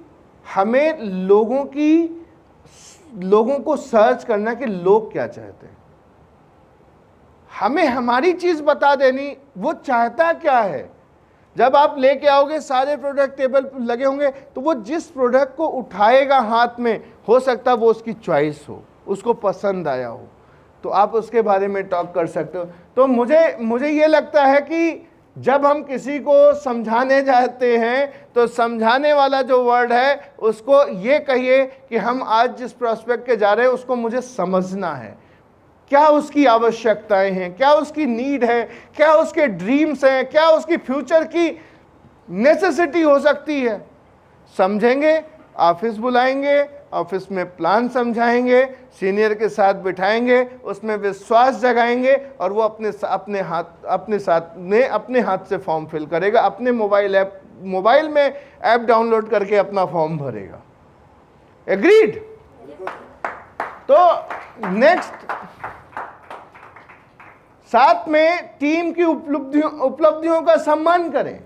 हमें लोगों को सर्च करना कि लोग क्या चाहते हैं, हमें हमारी चीज बता देनी, वो चाहता क्या है। जब आप लेके आओगे, सारे प्रोडक्ट टेबल पर लगे होंगे, तो वो जिस प्रोडक्ट को उठाएगा हाथ में, हो सकता है वो उसकी चॉइस हो, उसको पसंद आया हो, तो आप उसके बारे में टॉक कर सकते हो। तो मुझे ये लगता है कि जब हम किसी को समझाने जाते हैं तो समझाने वाला जो वर्ड है उसको ये कहिए कि हम आज जिस प्रोस्पेक्ट के जा रहे हैं उसको मुझे समझना है, क्या उसकी आवश्यकताएं हैं, क्या उसकी नीड है, क्या उसके ड्रीम्स हैं, क्या उसकी फ्यूचर की नेसेसिटी हो सकती है। समझेंगे, ऑफिस बुलाएंगे, ऑफिस में प्लान समझाएंगे, सीनियर के साथ बिठाएंगे, उसमें विश्वास जगाएंगे और वो अपने हाथ से फॉर्म फिल करेगा, अपने मोबाइल में ऐप डाउनलोड करके अपना फॉर्म भरेगा। एग्रीड। तो नेक्स्ट, साथ में टीम की उपलब्धियों का सम्मान करें।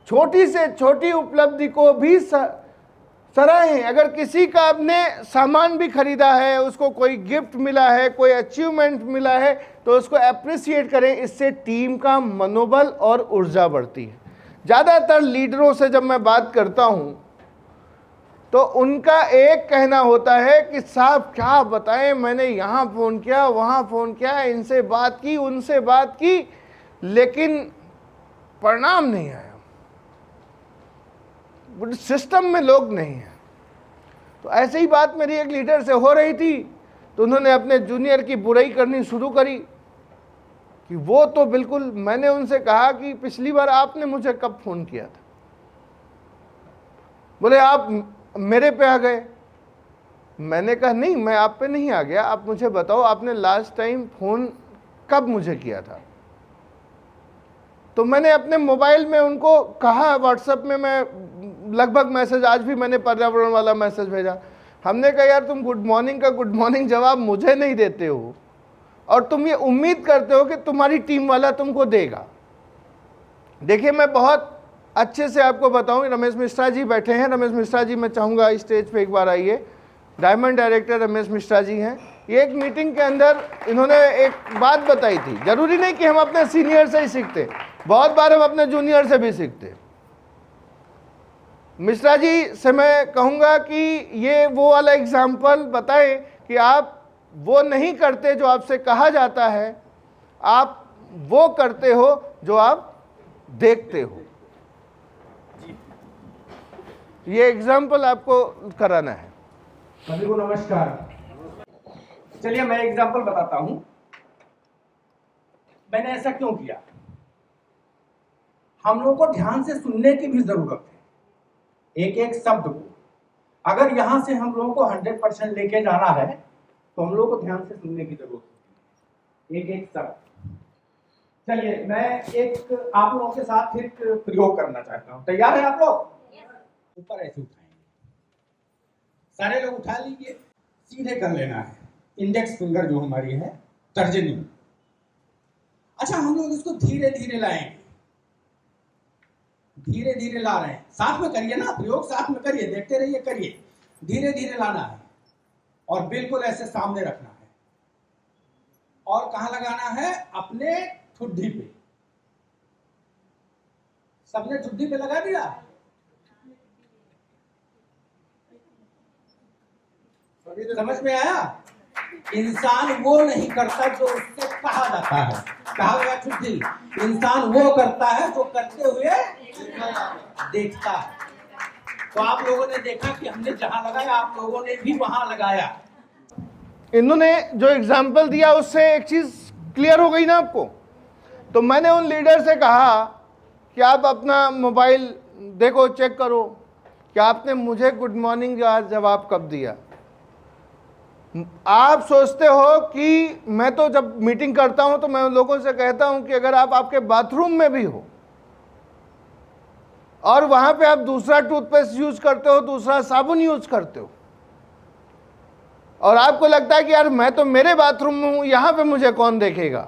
छोटी से छोटी उपलब्धि को भी सराहें। अगर किसी का आपने सामान भी खरीदा है, उसको कोई गिफ्ट मिला है, कोई अचीवमेंट मिला है, तो उसको अप्रिशिएट करें। इससे टीम का मनोबल और ऊर्जा बढ़ती है। ज़्यादातर लीडरों से जब मैं बात करता हूं तो उनका एक कहना होता है कि साहब क्या बताएं, मैंने यहाँ फ़ोन किया, वहाँ फ़ोन किया, इनसे बात की, उनसे बात की, लेकिन परिणाम नहीं आया, सिस्टम में लोग नहीं हैं। तो ऐसे ही बात मेरी एक लीडर से हो रही थी, तो उन्होंने अपने जूनियर की बुराई करनी शुरू करी कि वो तो बिल्कुल, मैंने उनसे कहा कि पिछली बार आपने मुझे कब फ़ोन किया था? बोले आप मेरे पे आ गए। मैंने कहा नहीं, मैं आप पे नहीं आ गया, आप मुझे बताओ आपने लास्ट टाइम फ़ोन कब मुझे किया था? तो मैंने अपने मोबाइल में उनको कहा, व्हाट्सएप में मैं लगभग मैसेज, आज भी मैंने पर्यावरण वाला मैसेज भेजा। हमने कहा यार तुम गुड मॉर्निंग का गुड मॉर्निंग जवाब मुझे नहीं देते हो और तुम ये उम्मीद करते हो कि तुम्हारी टीम वाला तुमको देगा। देखिए मैं बहुत अच्छे से आपको बताऊं, रमेश मिश्रा जी बैठे हैं। रमेश मिश्रा जी, मैं चाहूँगा स्टेज पे एक बार आइए। डायमंड डायरेक्टर रमेश मिश्रा जी हैं। ये एक मीटिंग के अंदर इन्होंने एक बात बताई थी। जरूरी नहीं कि हम अपने सीनियर से ही सीखते, बहुत बार हम अपने जूनियर से भी सीखते। मिश्रा जी से मैं कहूँगा कि ये वो वाला एग्जाम्पल बताएं कि आप वो नहीं करते जो आपसे कहा जाता है, आप वो करते हो जो आप देखते हो। ये एग्जाम्पल आपको कराना है। सभी को नमस्कार। चलिए मैं एग्जाम्पल बताता हूं, मैंने ऐसा क्यों किया। हम लोगों को ध्यान से सुनने की भी जरूरत है। एक एक शब्द को अगर यहां से हम लोगों को 100% लेके जाना है तो हम लोगों को ध्यान से सुनने की जरूरत है, एक एक शब्द। चलिए मैं एक आप लोगों के साथ एक प्रयोग करना चाहता हूं। तैयार है आप लोग? ऊपर ऐसे उठाएंगे, सारे लोग उठा लीजिए, सीधे कर लेना है। इंडेक्स फिंगर जो हमारी है तर्जनी। अच्छा हम लोग इसको धीरे धीरे लाएंगे, धीरे धीरे ला रहे हैं। साथ में करिए ना, प्रयोग साथ में करिए, देखते रहिए, करिए। धीरे धीरे लाना है और बिल्कुल ऐसे सामने रखना है। और कहां लगाना है? अपने ठुड्डी पे। सबने ठुड्डी पे लगा दिया? समझ में आया? इंसान वो नहीं करता जो उससे कहा जाता है। कहा गया ठुड्डी। इंसान वो करता है जो करते हुए देखता है। तो आप लोगों ने देखा कि हमने जहां लगाया, आप लोगों ने भी वहां लगाया। इन्होंने जो एग्जाम्पल दिया उससे एक चीज क्लियर हो गई ना आपको। तो मैंने उन लीडर से कहा कि आप अपना मोबाइल देखो, चेक करो कि आपने मुझे गुड मॉर्निंग का जवाब कब दिया। आप सोचते हो कि मैं तो जब मीटिंग करता हूं तो मैं लोगों से कहता हूं कि अगर आप आपके बाथरूम में भी हो और वहां पे आप दूसरा टूथपेस्ट यूज करते हो, दूसरा साबुन यूज करते हो, और आपको लगता है कि यार मैं तो मेरे बाथरूम में हूं, यहां पे मुझे कौन देखेगा,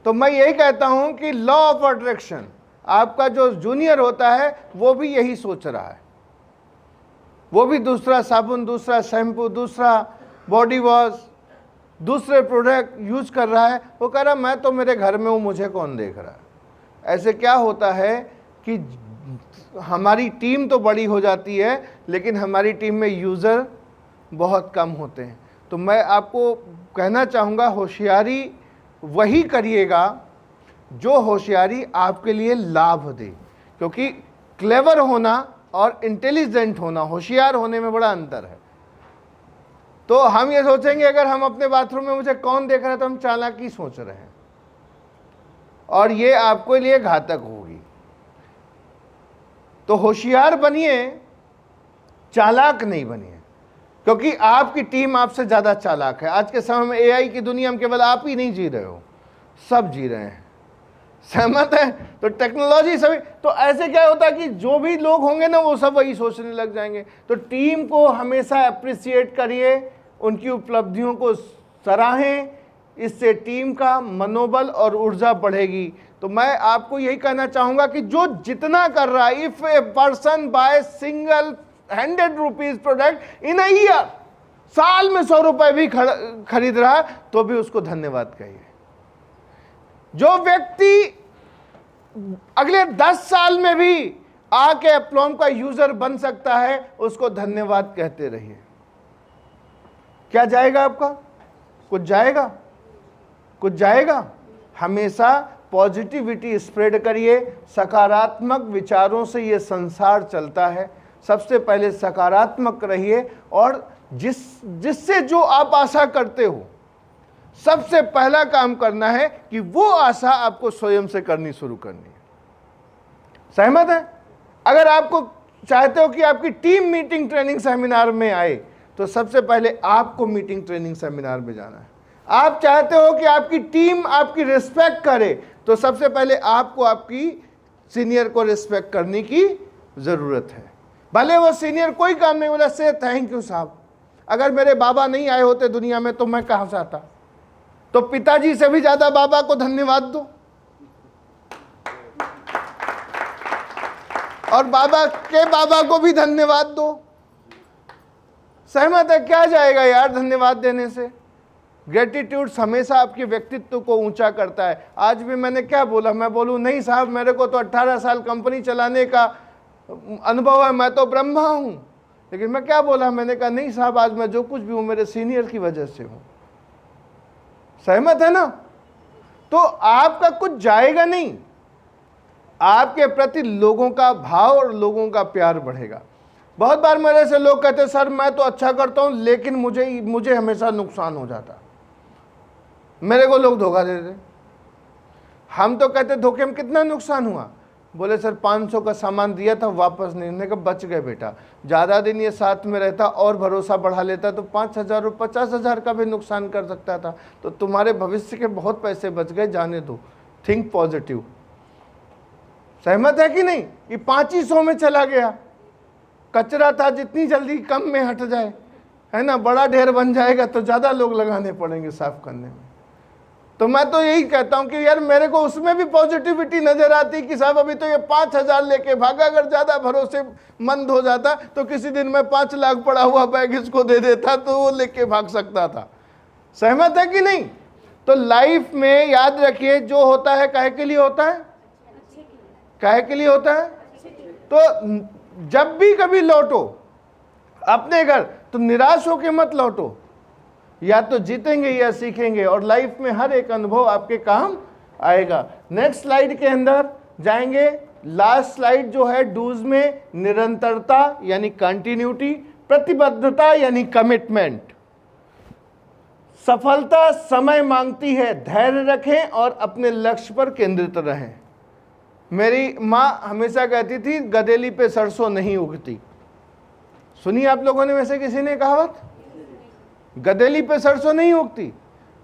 तो मैं यही कहता हूं कि लॉ ऑफ अट्रैक्शन, आपका जो जूनियर होता है वो भी यही सोच रहा है। वो भी दूसरा साबुन, दूसरा शैम्पू, दूसरा बॉडी वॉश, दूसरे प्रोडक्ट यूज कर रहा है। वो कह रहा मैं तो मेरे घर में हूँ, मुझे कौन देख रहा है। ऐसे क्या होता है कि हमारी टीम तो बड़ी हो जाती है लेकिन हमारी टीम में यूज़र बहुत कम होते हैं। तो मैं आपको कहना चाहूँगा, होशियारी वही करिएगा जो होशियारी आपके लिए लाभ दे, क्योंकि क्लेवर होना और इंटेलिजेंट होना, होशियार होने में बड़ा अंतर है। तो हम ये सोचेंगे अगर हम अपने बाथरूम में मुझे कौन देख रहा है तो हम चालाकी सोच रहे हैं, और ये आपके लिए घातक होगी। तो होशियार बनिए, चालाक नहीं बनिए, क्योंकि आपकी टीम आपसे ज़्यादा चालाक है। आज के समय में एआई की दुनिया में केवल आप ही नहीं जी रहे हो, सब जी रहे हैं। सहमत है? तो टेक्नोलॉजी सभी, तो ऐसे क्या होता है कि जो भी लोग होंगे ना वो सब वही सोचने लग जाएंगे। तो टीम को हमेशा अप्रिशिएट करिए, उनकी उपलब्धियों को सराहें, इससे टीम का मनोबल और ऊर्जा बढ़ेगी। तो मैं आपको यही कहना चाहूंगा कि जो जितना कर रहा है, if a person by single 100 rupees product in a year, साल में 100 रुपए भी खरीद रहा है, तो भी उसको धन्यवाद कहिए। जो व्यक्ति अगले 10 साल में भी आके एप्लॉम का यूजर बन सकता है, उसको धन्यवाद कहते रहिए। क्या जाएगा आपका? कुछ जाएगा? कुछ जाएगा? हमेशा पॉजिटिविटी स्प्रेड करिए। सकारात्मक विचारों से ये संसार चलता है। सबसे पहले सकारात्मक रहिए, और जिससे जो आप आशा करते हो, सबसे पहला काम करना है कि वो आशा आपको स्वयं से करनी शुरू करनी है। सहमत है? अगर आपको चाहते हो कि आपकी टीम मीटिंग ट्रेनिंग सेमिनार में आए, तो सबसे पहले आपको मीटिंग ट्रेनिंग सेमिनार में जाना है। आप चाहते हो कि आपकी टीम आपकी रिस्पेक्ट करे, तो सबसे पहले आपको आपकी सीनियर को रिस्पेक्ट करने की जरूरत है। भले वो सीनियर कोई काम नहीं बोला, से थैंक यू साहब। अगर मेरे बाबा नहीं आए होते दुनिया में तो मैं कहां से आता? तो पिताजी से भी ज्यादा बाबा को धन्यवाद दो, और बाबा के बाबा को भी धन्यवाद दो। सहमत है? क्या जाएगा यार धन्यवाद देने से? ग्रेटिट्यूड हमेशा आपके व्यक्तित्व को ऊंचा करता है। आज भी मैंने क्या बोला? मैं बोलूं नहीं साहब, मेरे को तो 18 साल कंपनी चलाने का अनुभव है, मैं तो ब्रह्मा हूं। लेकिन मैं क्या बोला? मैंने कहा नहीं साहब, आज मैं जो कुछ भी हूं मेरे सीनियर की वजह से हूं। सहमत है ना? तो आपका कुछ जाएगा नहीं, आपके प्रति लोगों का भाव और लोगों का प्यार बढ़ेगा। बहुत बार मेरे से लोग कहते हैं सर मैं तो अच्छा करता हूं, लेकिन मुझे हमेशा नुकसान हो जाता, मेरे को लोग धोखा देते। हम तो कहते धोखे में कितना नुकसान हुआ? बोले सर 500 का सामान दिया था, वापस नहीं। हमने कहा बच गए बेटा, ज़्यादा दिन ये साथ में रहता और भरोसा बढ़ा लेता तो 5,000 और 50,000 का भी नुकसान कर सकता था। तो तुम्हारे भविष्य के बहुत पैसे बच गए, जाने दो। Think positive. सहमत है कि नहीं? ये 500 में चला गया, कचरा था, जितनी जल्दी कम में हट जाए, है ना, बड़ा ढेर बन जाएगा तो ज़्यादा लोग लगाने पड़ेंगे साफ करने में। तो मैं तो यही कहता हूं कि यार मेरे को उसमें भी पॉजिटिविटी नजर आती कि साहब अभी तो ये 5,000 लेके भागा, अगर ज़्यादा भरोसेमंद हो जाता तो किसी दिन मैं 5 लाख पड़ा हुआ बैग इसको दे देता तो वो लेके भाग सकता था। सहमत है कि नहीं? तो लाइफ में याद रखिए, जो होता है काहे के लिए होता है? काहे के लिए होता है? तो जब भी कभी लौटो अपने घर तो निराश होकर मत लौटो, या तो जीतेंगे या सीखेंगे, और लाइफ में हर एक अनुभव आपके काम आएगा। नेक्स्ट स्लाइड के अंदर जाएंगे। लास्ट स्लाइड जो है डूज में निरंतरता यानी कंटिन्यूटी, प्रतिबद्धता यानी कमिटमेंट। सफलता समय मांगती है, धैर्य रखें और अपने लक्ष्य पर केंद्रित रहें। मेरी माँ हमेशा कहती थी गदेली पे सरसों नहीं उगती। सुनी आप लोगों ने वैसे किसी ने कहावत? गदेली पे सरसों नहीं उगती।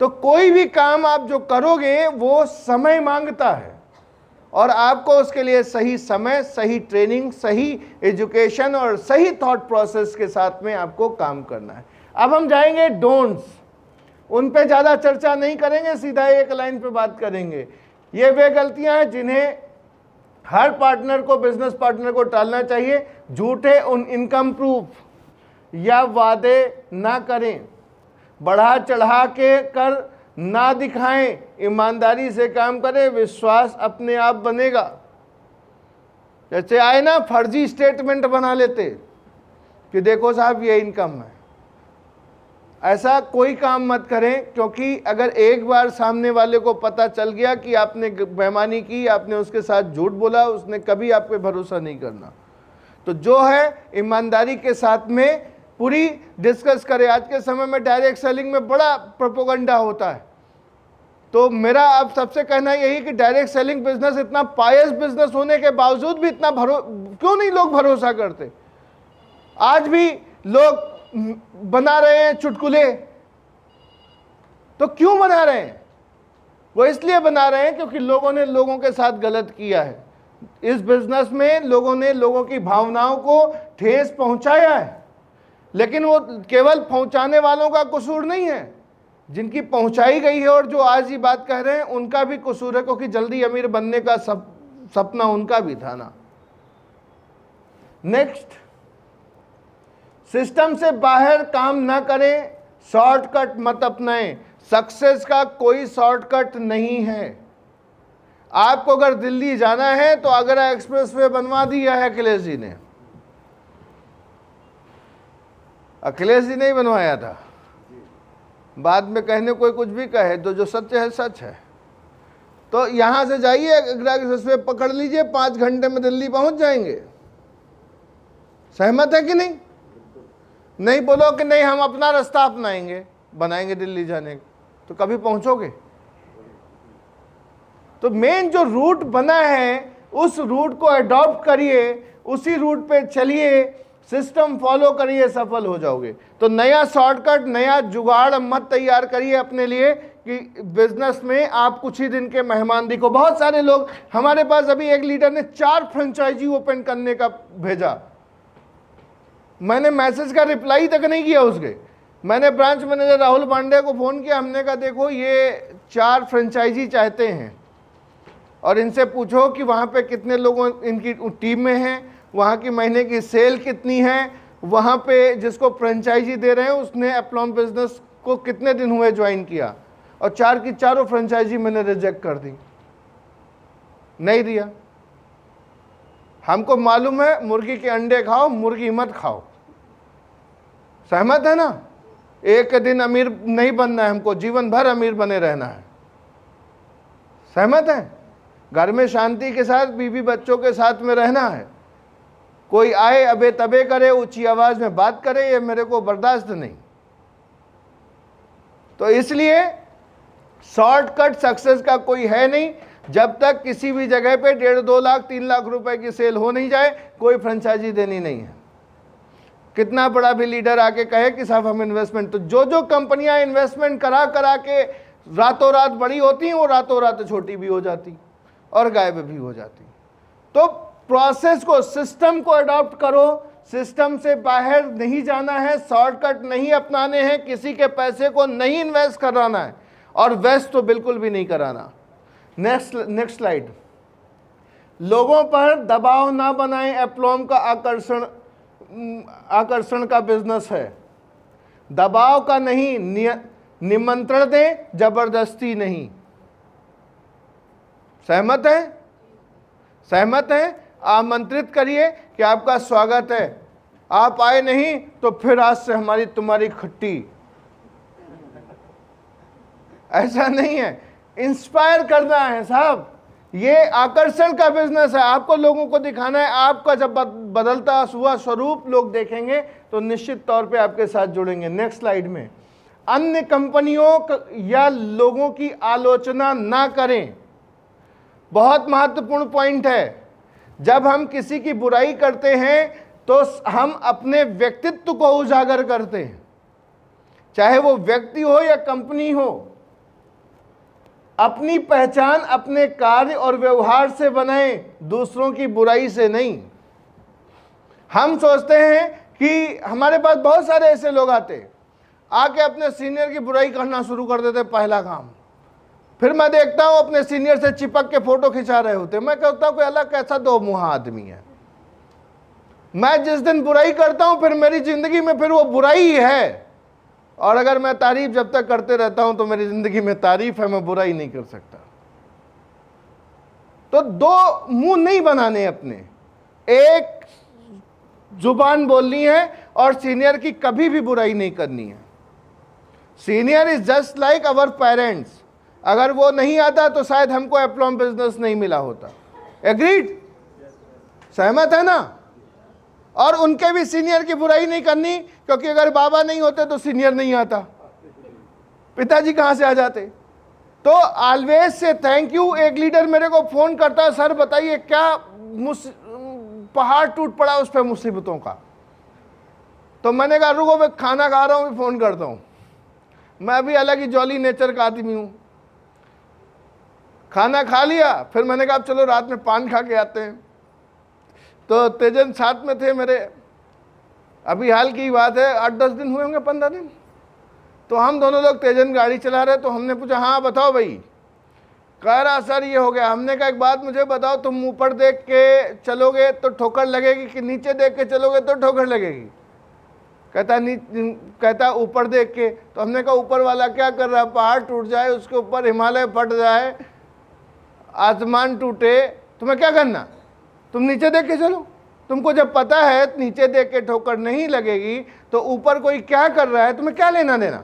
तो कोई भी काम आप जो करोगे वो समय मांगता है, और आपको उसके लिए सही समय, सही ट्रेनिंग, सही एजुकेशन और सही थॉट प्रोसेस के साथ में आपको काम करना है। अब हम जाएंगे डोंट्स। उन पे ज़्यादा चर्चा नहीं करेंगे, सीधा एक लाइन पे बात करेंगे। ये वे गलतियां हैं जिन्हें हर पार्टनर को, बिजनेस पार्टनर को टालना चाहिए। झूठे उन इनकम प्रूफ या वादे ना करें, बढ़ा चढ़ा के कर ना दिखाएं, ईमानदारी से काम करें, विश्वास अपने आप बनेगा। जैसे आए ना फर्जी स्टेटमेंट बना लेते कि देखो साहब ये इनकम है, ऐसा कोई काम मत करें, क्योंकि अगर एक बार सामने वाले को पता चल गया कि आपने बेईमानी की, आपने उसके साथ झूठ बोला, उसने कभी आप पे भरोसा नहीं करना। तो जो है ईमानदारी के साथ में पूरी डिस्कस करें। आज के समय में डायरेक्ट सेलिंग में बड़ा प्रोपोगंडा होता है, तो मेरा आप सबसे कहना यही कि डायरेक्ट सेलिंग बिजनेस इतना पायस बिजनेस होने के बावजूद भी इतना क्यों नहीं लोग भरोसा करते? आज भी लोग बना रहे हैं चुटकुले, तो क्यों बना रहे हैं? वो इसलिए बना रहे हैं क्योंकि लोगों ने लोगों के साथ गलत किया है। इस बिजनेस में लोगों ने लोगों की भावनाओं को ठेस पहुंचाया है, लेकिन वो केवल पहुंचाने वालों का कसूर नहीं है। जिनकी पहुंचाई गई है और जो आज ही बात कह रहे हैं उनका भी कसूर है, क्योंकि जल्दी अमीर बनने का सपना उनका भी था ना। नेक्स्ट, सिस्टम से बाहर काम ना करें, शॉर्टकट मत अपनाएं। सक्सेस का कोई शॉर्टकट नहीं है। आपको अगर दिल्ली जाना है तो आगरा एक्सप्रेसवे बनवा दिया है अखिलेश जी ने। अखिलेश जी नहीं बनवाया था, बाद में कहने कोई कुछ भी कहे तो जो सच है सच है। तो यहां से जाइए आगरा एक्सप्रेसवे पकड़ लीजिए, 5 घंटे में दिल्ली पहुंच जाएंगे। सहमत है कि नहीं? नहीं बोलो कि नहीं हम अपना रास्ता अपनाएंगे, बनाएंगे दिल्ली जाने, तो कभी पहुंचोगे? तो मेन जो रूट बना है उस रूट को अडॉप्ट करिए, उसी रूट पे चलिए, सिस्टम फॉलो करिए, सफल हो जाओगे। तो नया शॉर्टकट, नया जुगाड़ मत तैयार करिए अपने लिए कि बिजनेस में आप कुछ ही दिन के मेहमान दिखो। बहुत सारे लोग हमारे पास, अभी एक लीडर ने 4 फ्रेंचाइजी ओपन करने का भेजा, मैंने मैसेज का रिप्लाई तक नहीं किया उसके। मैंने ब्रांच मैनेजर राहुल पांडे को फ़ोन किया, हमने कहा देखो ये 4 फ्रेंचाइजी चाहते हैं और इनसे पूछो कि वहाँ पे कितने लोग इनकी टीम में हैं, वहाँ की महीने की सेल कितनी है, वहाँ पे जिसको फ्रेंचाइजी दे रहे हैं उसने एप्लॉम बिजनेस को कितने दिन हुए ज्वाइन किया, और 4 की चारों फ्रेंचाइजी मैंने रिजेक्ट कर दी, नहीं दिया। हमको मालूम है मुर्गी के अंडे खाओ, मुर्गी मत खाओ। सहमत है ना? एक दिन अमीर नहीं बनना है हमको, जीवन भर अमीर बने रहना है। सहमत है? घर में शांति के साथ बीवी बच्चों के साथ में रहना है। कोई आए अबे तबे करे, ऊंची आवाज में बात करे, ये मेरे को बर्दाश्त नहीं। तो इसलिए शॉर्टकट सक्सेस का कोई है नहीं। जब तक किसी भी जगह पे 1.5-2 लाख 3 लाख रुपए की सेल हो नहीं जाए, कोई फ्रेंचाइजी देनी नहीं है। कितना बड़ा भी लीडर आके कहे कि साहब हम इन्वेस्टमेंट, तो जो कंपनियां इन्वेस्टमेंट करा के रातों रात बड़ी होती हैं, वो रातों रात छोटी भी हो जाती और गायब भी हो जाती। तो प्रोसेस को, सिस्टम को अडॉप्ट करो, सिस्टम से बाहर नहीं जाना है, शॉर्टकट नहीं अपनाने हैं, किसी के पैसे को नहीं इन्वेस्ट कराना है और वेस्ट तो बिल्कुल भी नहीं कराना। Next slide. लोगों पर दबाव ना बनाएं, एप्लॉम का आकर्षण का बिजनेस है। दबाव का नहीं, निमंत्रण दें, जबरदस्ती नहीं। सहमत है? सहमत है? आमंत्रित करिए कि आपका स्वागत है, आप आए नहीं तो फिर आज से हमारी तुम्हारी खट्टी। ऐसा नहीं है, इंस्पायर करना है साहब। ये आकर्षण का बिजनेस है, आपको लोगों को दिखाना है। आपका जब बदलता हुआ स्वरूप लोग देखेंगे तो निश्चित तौर पे आपके साथ जुड़ेंगे। नेक्स्ट स्लाइड में, अन्य कंपनियों या लोगों की आलोचना ना करें। बहुत महत्वपूर्ण पॉइंट है। जब हम किसी की बुराई करते हैं तो हम अपने व्यक्तित्व को उजागर करते हैं, चाहे वो व्यक्ति हो या कंपनी हो। अपनी पहचान अपने कार्य और व्यवहार से बनाएं, दूसरों की बुराई से नहीं। हम सोचते हैं कि हमारे पास बहुत सारे ऐसे लोग आते, आके अपने सीनियर की बुराई करना शुरू कर देते, पहला काम। फिर मैं देखता हूं अपने सीनियर से चिपक के फोटो खिंचा रहे होते। मैं कहता हूं कोई अलग कैसा दो मुहा आदमी है। मैं जिस दिन बुराई करता हूं फिर मेरी जिंदगी में फिर वो बुराई ही है, और अगर मैं तारीफ जब तक करते रहता हूं तो मेरी जिंदगी में तारीफ है, मैं बुराई नहीं कर सकता। तो 2 मुंह नहीं बनाने अपने, एक जुबान बोलनी है और सीनियर की कभी भी बुराई नहीं करनी है। Senior is just like our parents. अगर वो नहीं आता तो शायद हमको एप्लॉम बिजनेस नहीं मिला होता। एग्रीड? सहमत है ना? और उनके भी सीनियर की बुराई नहीं करनी, क्योंकि अगर बाबा नहीं होते तो सीनियर नहीं आता, पिताजी कहां से आ जाते। तो ऑलवेज से थैंक यू। एक लीडर मेरे को फोन करता है, सर बताइए क्या पहाड़ टूट पड़ा उस पर मुसीबतों का। तो मैंने कहा रुको मैं खाना खा रहा हूं, फोन करता हूं। मैं अभी अलग ही जॉली नेचर का आदमी हूं। खाना खा लिया, फिर मैंने कहा चलो रात में पान खा के आते हैं। तो तेजन साथ में थे मेरे, अभी हाल की बात है, 8-10 दिन हुए होंगे, 15 दिन। तो हम दोनों लोग तेजन गाड़ी चला रहे, तो हमने पूछा हाँ बताओ भाई। कह रहा सर ये हो गया। हमने कहा एक बात मुझे बताओ, तुम ऊपर देख के चलोगे तो ठोकर लगेगी कि नीचे देख के चलोगे तो ठोकर लगेगी? कहता ऊपर देख के। तो हमने कहा ऊपर वाला क्या कर रहा है? पहाड़ टूट जाए उसके ऊपर, हिमालय फट जाए, आसमान टूटे, तुम्हें क्या करना? तुम नीचे देख के चलो। तुमको जब पता है नीचे देख के ठोकर नहीं लगेगी तो ऊपर कोई क्या कर रहा है तुम्हें क्या लेना देना?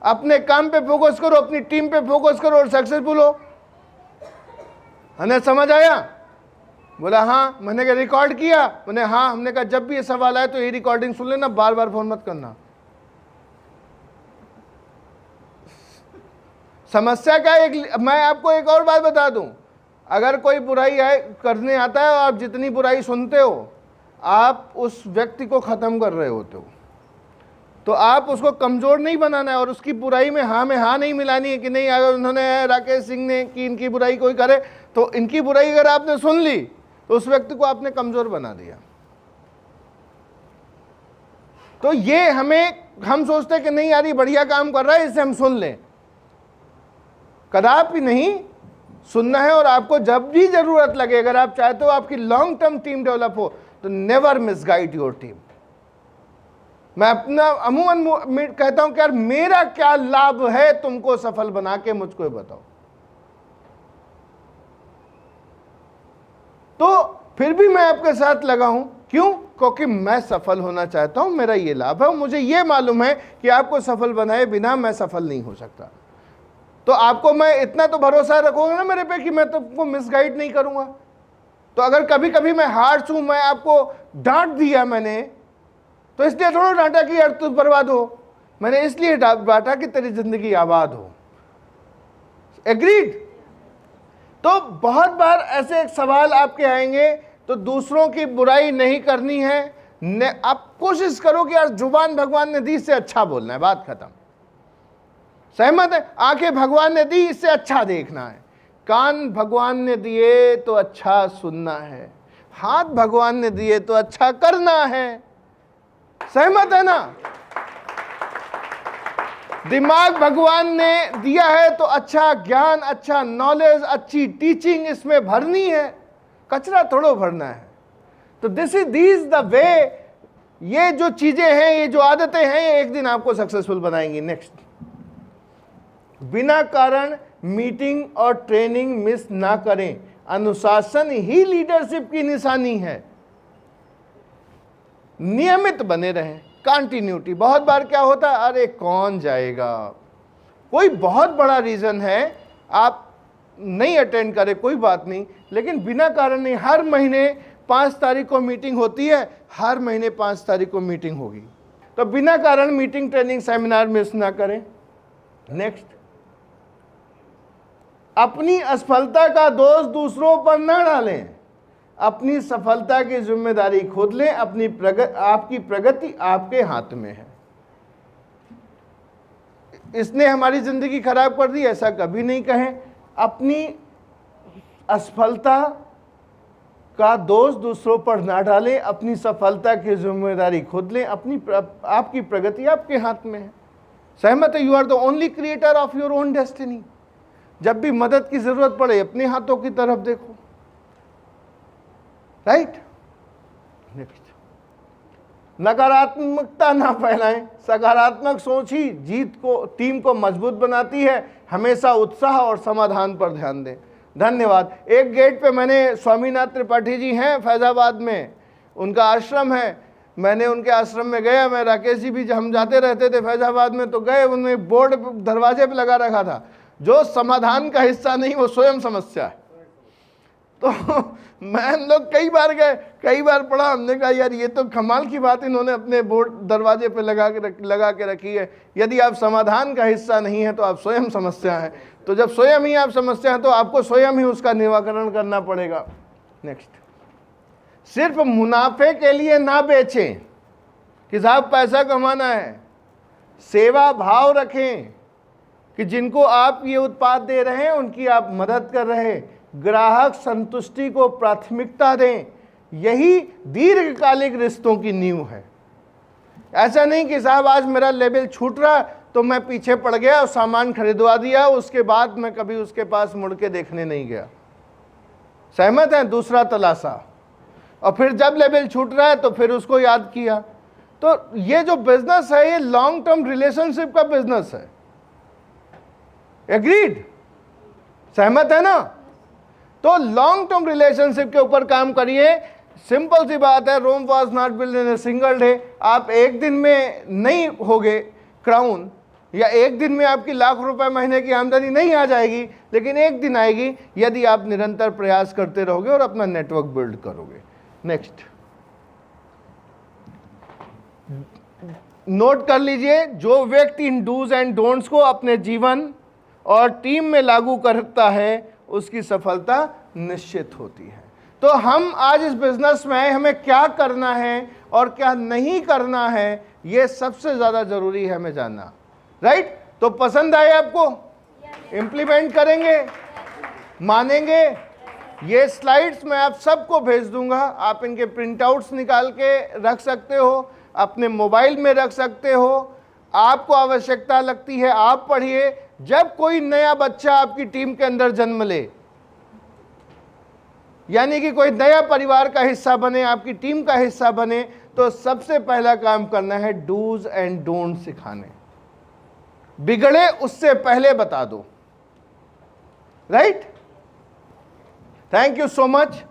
अपने काम पे फोकस करो, अपनी टीम पे फोकस करो और सक्सेसफुल हो। हमें समझ आया? बोला हाँ। मैंने कहा रिकॉर्ड किया? मैंने हाँ। हमने कहा जब भी ये सवाल आए तो ये रिकॉर्डिंग सुन लेना, बार बार फोन मत करना। समस्या क्या है? मैं आपको एक और बात बता दूं, अगर कोई बुराई करने आता है और आप जितनी बुराई सुनते हो आप उस व्यक्ति को खत्म कर रहे होते हो। तो आप उसको कमजोर नहीं बनाना है और उसकी बुराई में हाँ नहीं मिलानी है कि नहीं अगर उन्होंने राकेश सिंह ने की इनकी बुराई कोई करे तो इनकी बुराई अगर आपने सुन ली तो उस व्यक्ति को आपने कमजोर बना दिया। तो ये हम सोचते हैं कि नहीं यार ये बढ़िया काम कर रहा है इसे हम सुन लें। कदापि नहीं, सुनना है। और आपको जब भी जरूरत लगे, अगर आप चाहते हो आपकी लॉन्ग टर्म टीम डेवलप हो तो नेवर मिसगाइड योर टीम। मैं अपना अमूमन कहता हूं कि यार मेरा क्या लाभ है तुमको सफल बना के, मुझको बताओ। तो फिर भी मैं आपके साथ लगा हूं। क्यों? क्योंकि मैं सफल होना चाहता हूं, मेरा ये लाभ है। मुझे ये मालूम है कि आपको सफल बनाए बिना मैं सफल नहीं हो सकता। तो आपको मैं इतना तो भरोसा रखूंगा ना मेरे पे कि मैं तुमको मिसगाइड नहीं करूंगा। तो अगर कभी कभी मैं हार्श हूं, मैं आपको डांट दिया मैंने, तो इसलिए थोड़ा डांटा कि यार तू बर्बाद हो। मैंने इसलिए डांटा कि तेरी जिंदगी आबाद हो। एग्रीड? तो बहुत बार ऐसे सवाल आपके आएंगे, तो दूसरों की बुराई नहीं करनी है। आप कोशिश करो कि यार जुबान भगवान ने दी, इससे अच्छा बोलना है, बात खत्म। सहमत है? आंखें भगवान ने दी, इससे अच्छा देखना है। कान भगवान ने दिए तो अच्छा सुनना है। हाथ भगवान ने दिए तो अच्छा करना है। सहमत है ना? दिमाग भगवान ने दिया है तो अच्छा ज्ञान, अच्छा नॉलेज, अच्छी टीचिंग इसमें भरनी है, कचरा थोड़ो भरना है। तो दिस द वे। ये जो चीजें हैं, ये जो आदतें हैं, ये एक दिन आपको सक्सेसफुल बनाएंगी। नेक्स्ट, बिना कारण मीटिंग और ट्रेनिंग मिस ना करें। अनुशासन ही लीडरशिप की निशानी है। नियमित बने रहें, कंटिन्यूटी। बहुत बार क्या होता है, अरे कौन जाएगा, कोई बहुत बड़ा रीजन है, आप नहीं अटेंड करें, कोई बात नहीं, लेकिन बिना कारण नहीं। हर महीने 5 तारीख को मीटिंग होती है, हर महीने 5 तारीख को मीटिंग होगी। तो बिना कारण मीटिंग, ट्रेनिंग, सेमिनार मिस ना करें। नेक्स्ट, अपनी असफलता का दोष दूसरों पर न डालें। अपनी सफलता की जिम्मेदारी खुद लें। आपकी प्रगति आपके हाथ में है। इसने हमारी जिंदगी खराब कर दी, ऐसा कभी नहीं कहें। अपनी असफलता का दोष दूसरों पर ना डालें। अपनी सफलता की जिम्मेदारी खुद लें। आपकी प्रगति आपके हाथ में है। सहमत है? You are the only creator of your own destiny. जब भी मदद की जरूरत पड़े अपने हाथों की तरफ देखो। राइट? नेक्स्ट, नकारात्मकता ना फैलाएं। सकारात्मक सोच ही टीम को मजबूत बनाती है। हमेशा उत्साह और समाधान पर ध्यान दें। धन्यवाद। एक गेट पे मैंने स्वामीनाथ त्रिपाठी जी हैं फैजाबाद में, उनका आश्रम है। मैंने उनके आश्रम में गया, मैं राकेश जी भी हम जाते रहते थे फैजाबाद में, तो गए, उन्होंने बोर्ड दरवाजे पे लगा रखा था, जो समाधान का हिस्सा नहीं वो स्वयं समस्या है। तो मैं हम लोग कई बार गए, कई बार पढ़ा, हमने कहा यार ये तो कमाल की बात इन्होंने अपने बोर्ड दरवाजे पे लगा के रखी है। यदि आप समाधान का हिस्सा नहीं है तो आप स्वयं समस्या हैं। तो जब स्वयं ही आप समस्या हैं तो आपको स्वयं ही उसका निराकरण करना पड़ेगा। नेक्स्ट, सिर्फ मुनाफे के लिए ना बेचें कि साहब पैसा कमाना है। सेवा भाव रखें कि जिनको आप ये उत्पाद दे रहे हैं उनकी आप मदद कर रहे हैं। ग्राहक संतुष्टि को प्राथमिकता दें। यही दीर्घकालिक रिश्तों की नींव है। ऐसा नहीं कि साहब आज मेरा लेवल छूट रहा तो मैं पीछे पड़ गया और सामान खरीदवा दिया, उसके बाद मैं कभी उसके पास मुड़ के देखने नहीं गया। सहमत हैं? दूसरा तलाशा, और फिर जब लेवल छूट रहा है तो फिर उसको याद किया। तो ये जो बिजनेस है ये लॉन्ग टर्म रिलेशनशिप का बिजनेस है। एग्रीड? सहमत है ना? तो लॉन्ग टर्म रिलेशनशिप के ऊपर काम करिए। सिंपल सी बात है, Rome was not build in a single day. आप एक दिन में नहीं होगे क्राउन, या एक दिन में आपकी लाख रुपए महीने की आमदनी नहीं आ जाएगी, लेकिन एक दिन आएगी यदि आप निरंतर प्रयास करते रहोगे और अपना नेटवर्क बिल्ड करोगे। नेक्स्ट नोट कर लीजिए, जो व्यक्ति इन डूज एंड डोंट्स को अपने जीवन और टीम में लागू करता है उसकी सफलता निश्चित होती है। तो हम आज इस बिजनेस में आए, हमें क्या करना है और क्या नहीं करना है, ये सबसे ज्यादा जरूरी है हमें जानना। राइट? तो पसंद आए आपको? इंप्लीमेंट करेंगे, मानेंगे? ये स्लाइड्स मैं आप सबको भेज दूंगा, आप इनके प्रिंट आउट्स निकाल के रख सकते हो, अपने मोबाइल में रख सकते हो। आपको आवश्यकता लगती है आप पढ़िए। जब कोई नया बच्चा आपकी टीम के अंदर जन्म ले, यानी कि कोई नया परिवार का हिस्सा बने, आपकी टीम का हिस्सा बने, तो सबसे पहला काम करना है डूज एंड डोंट सिखाने। बिगड़े उससे पहले बता दो। Right? Thank you so much.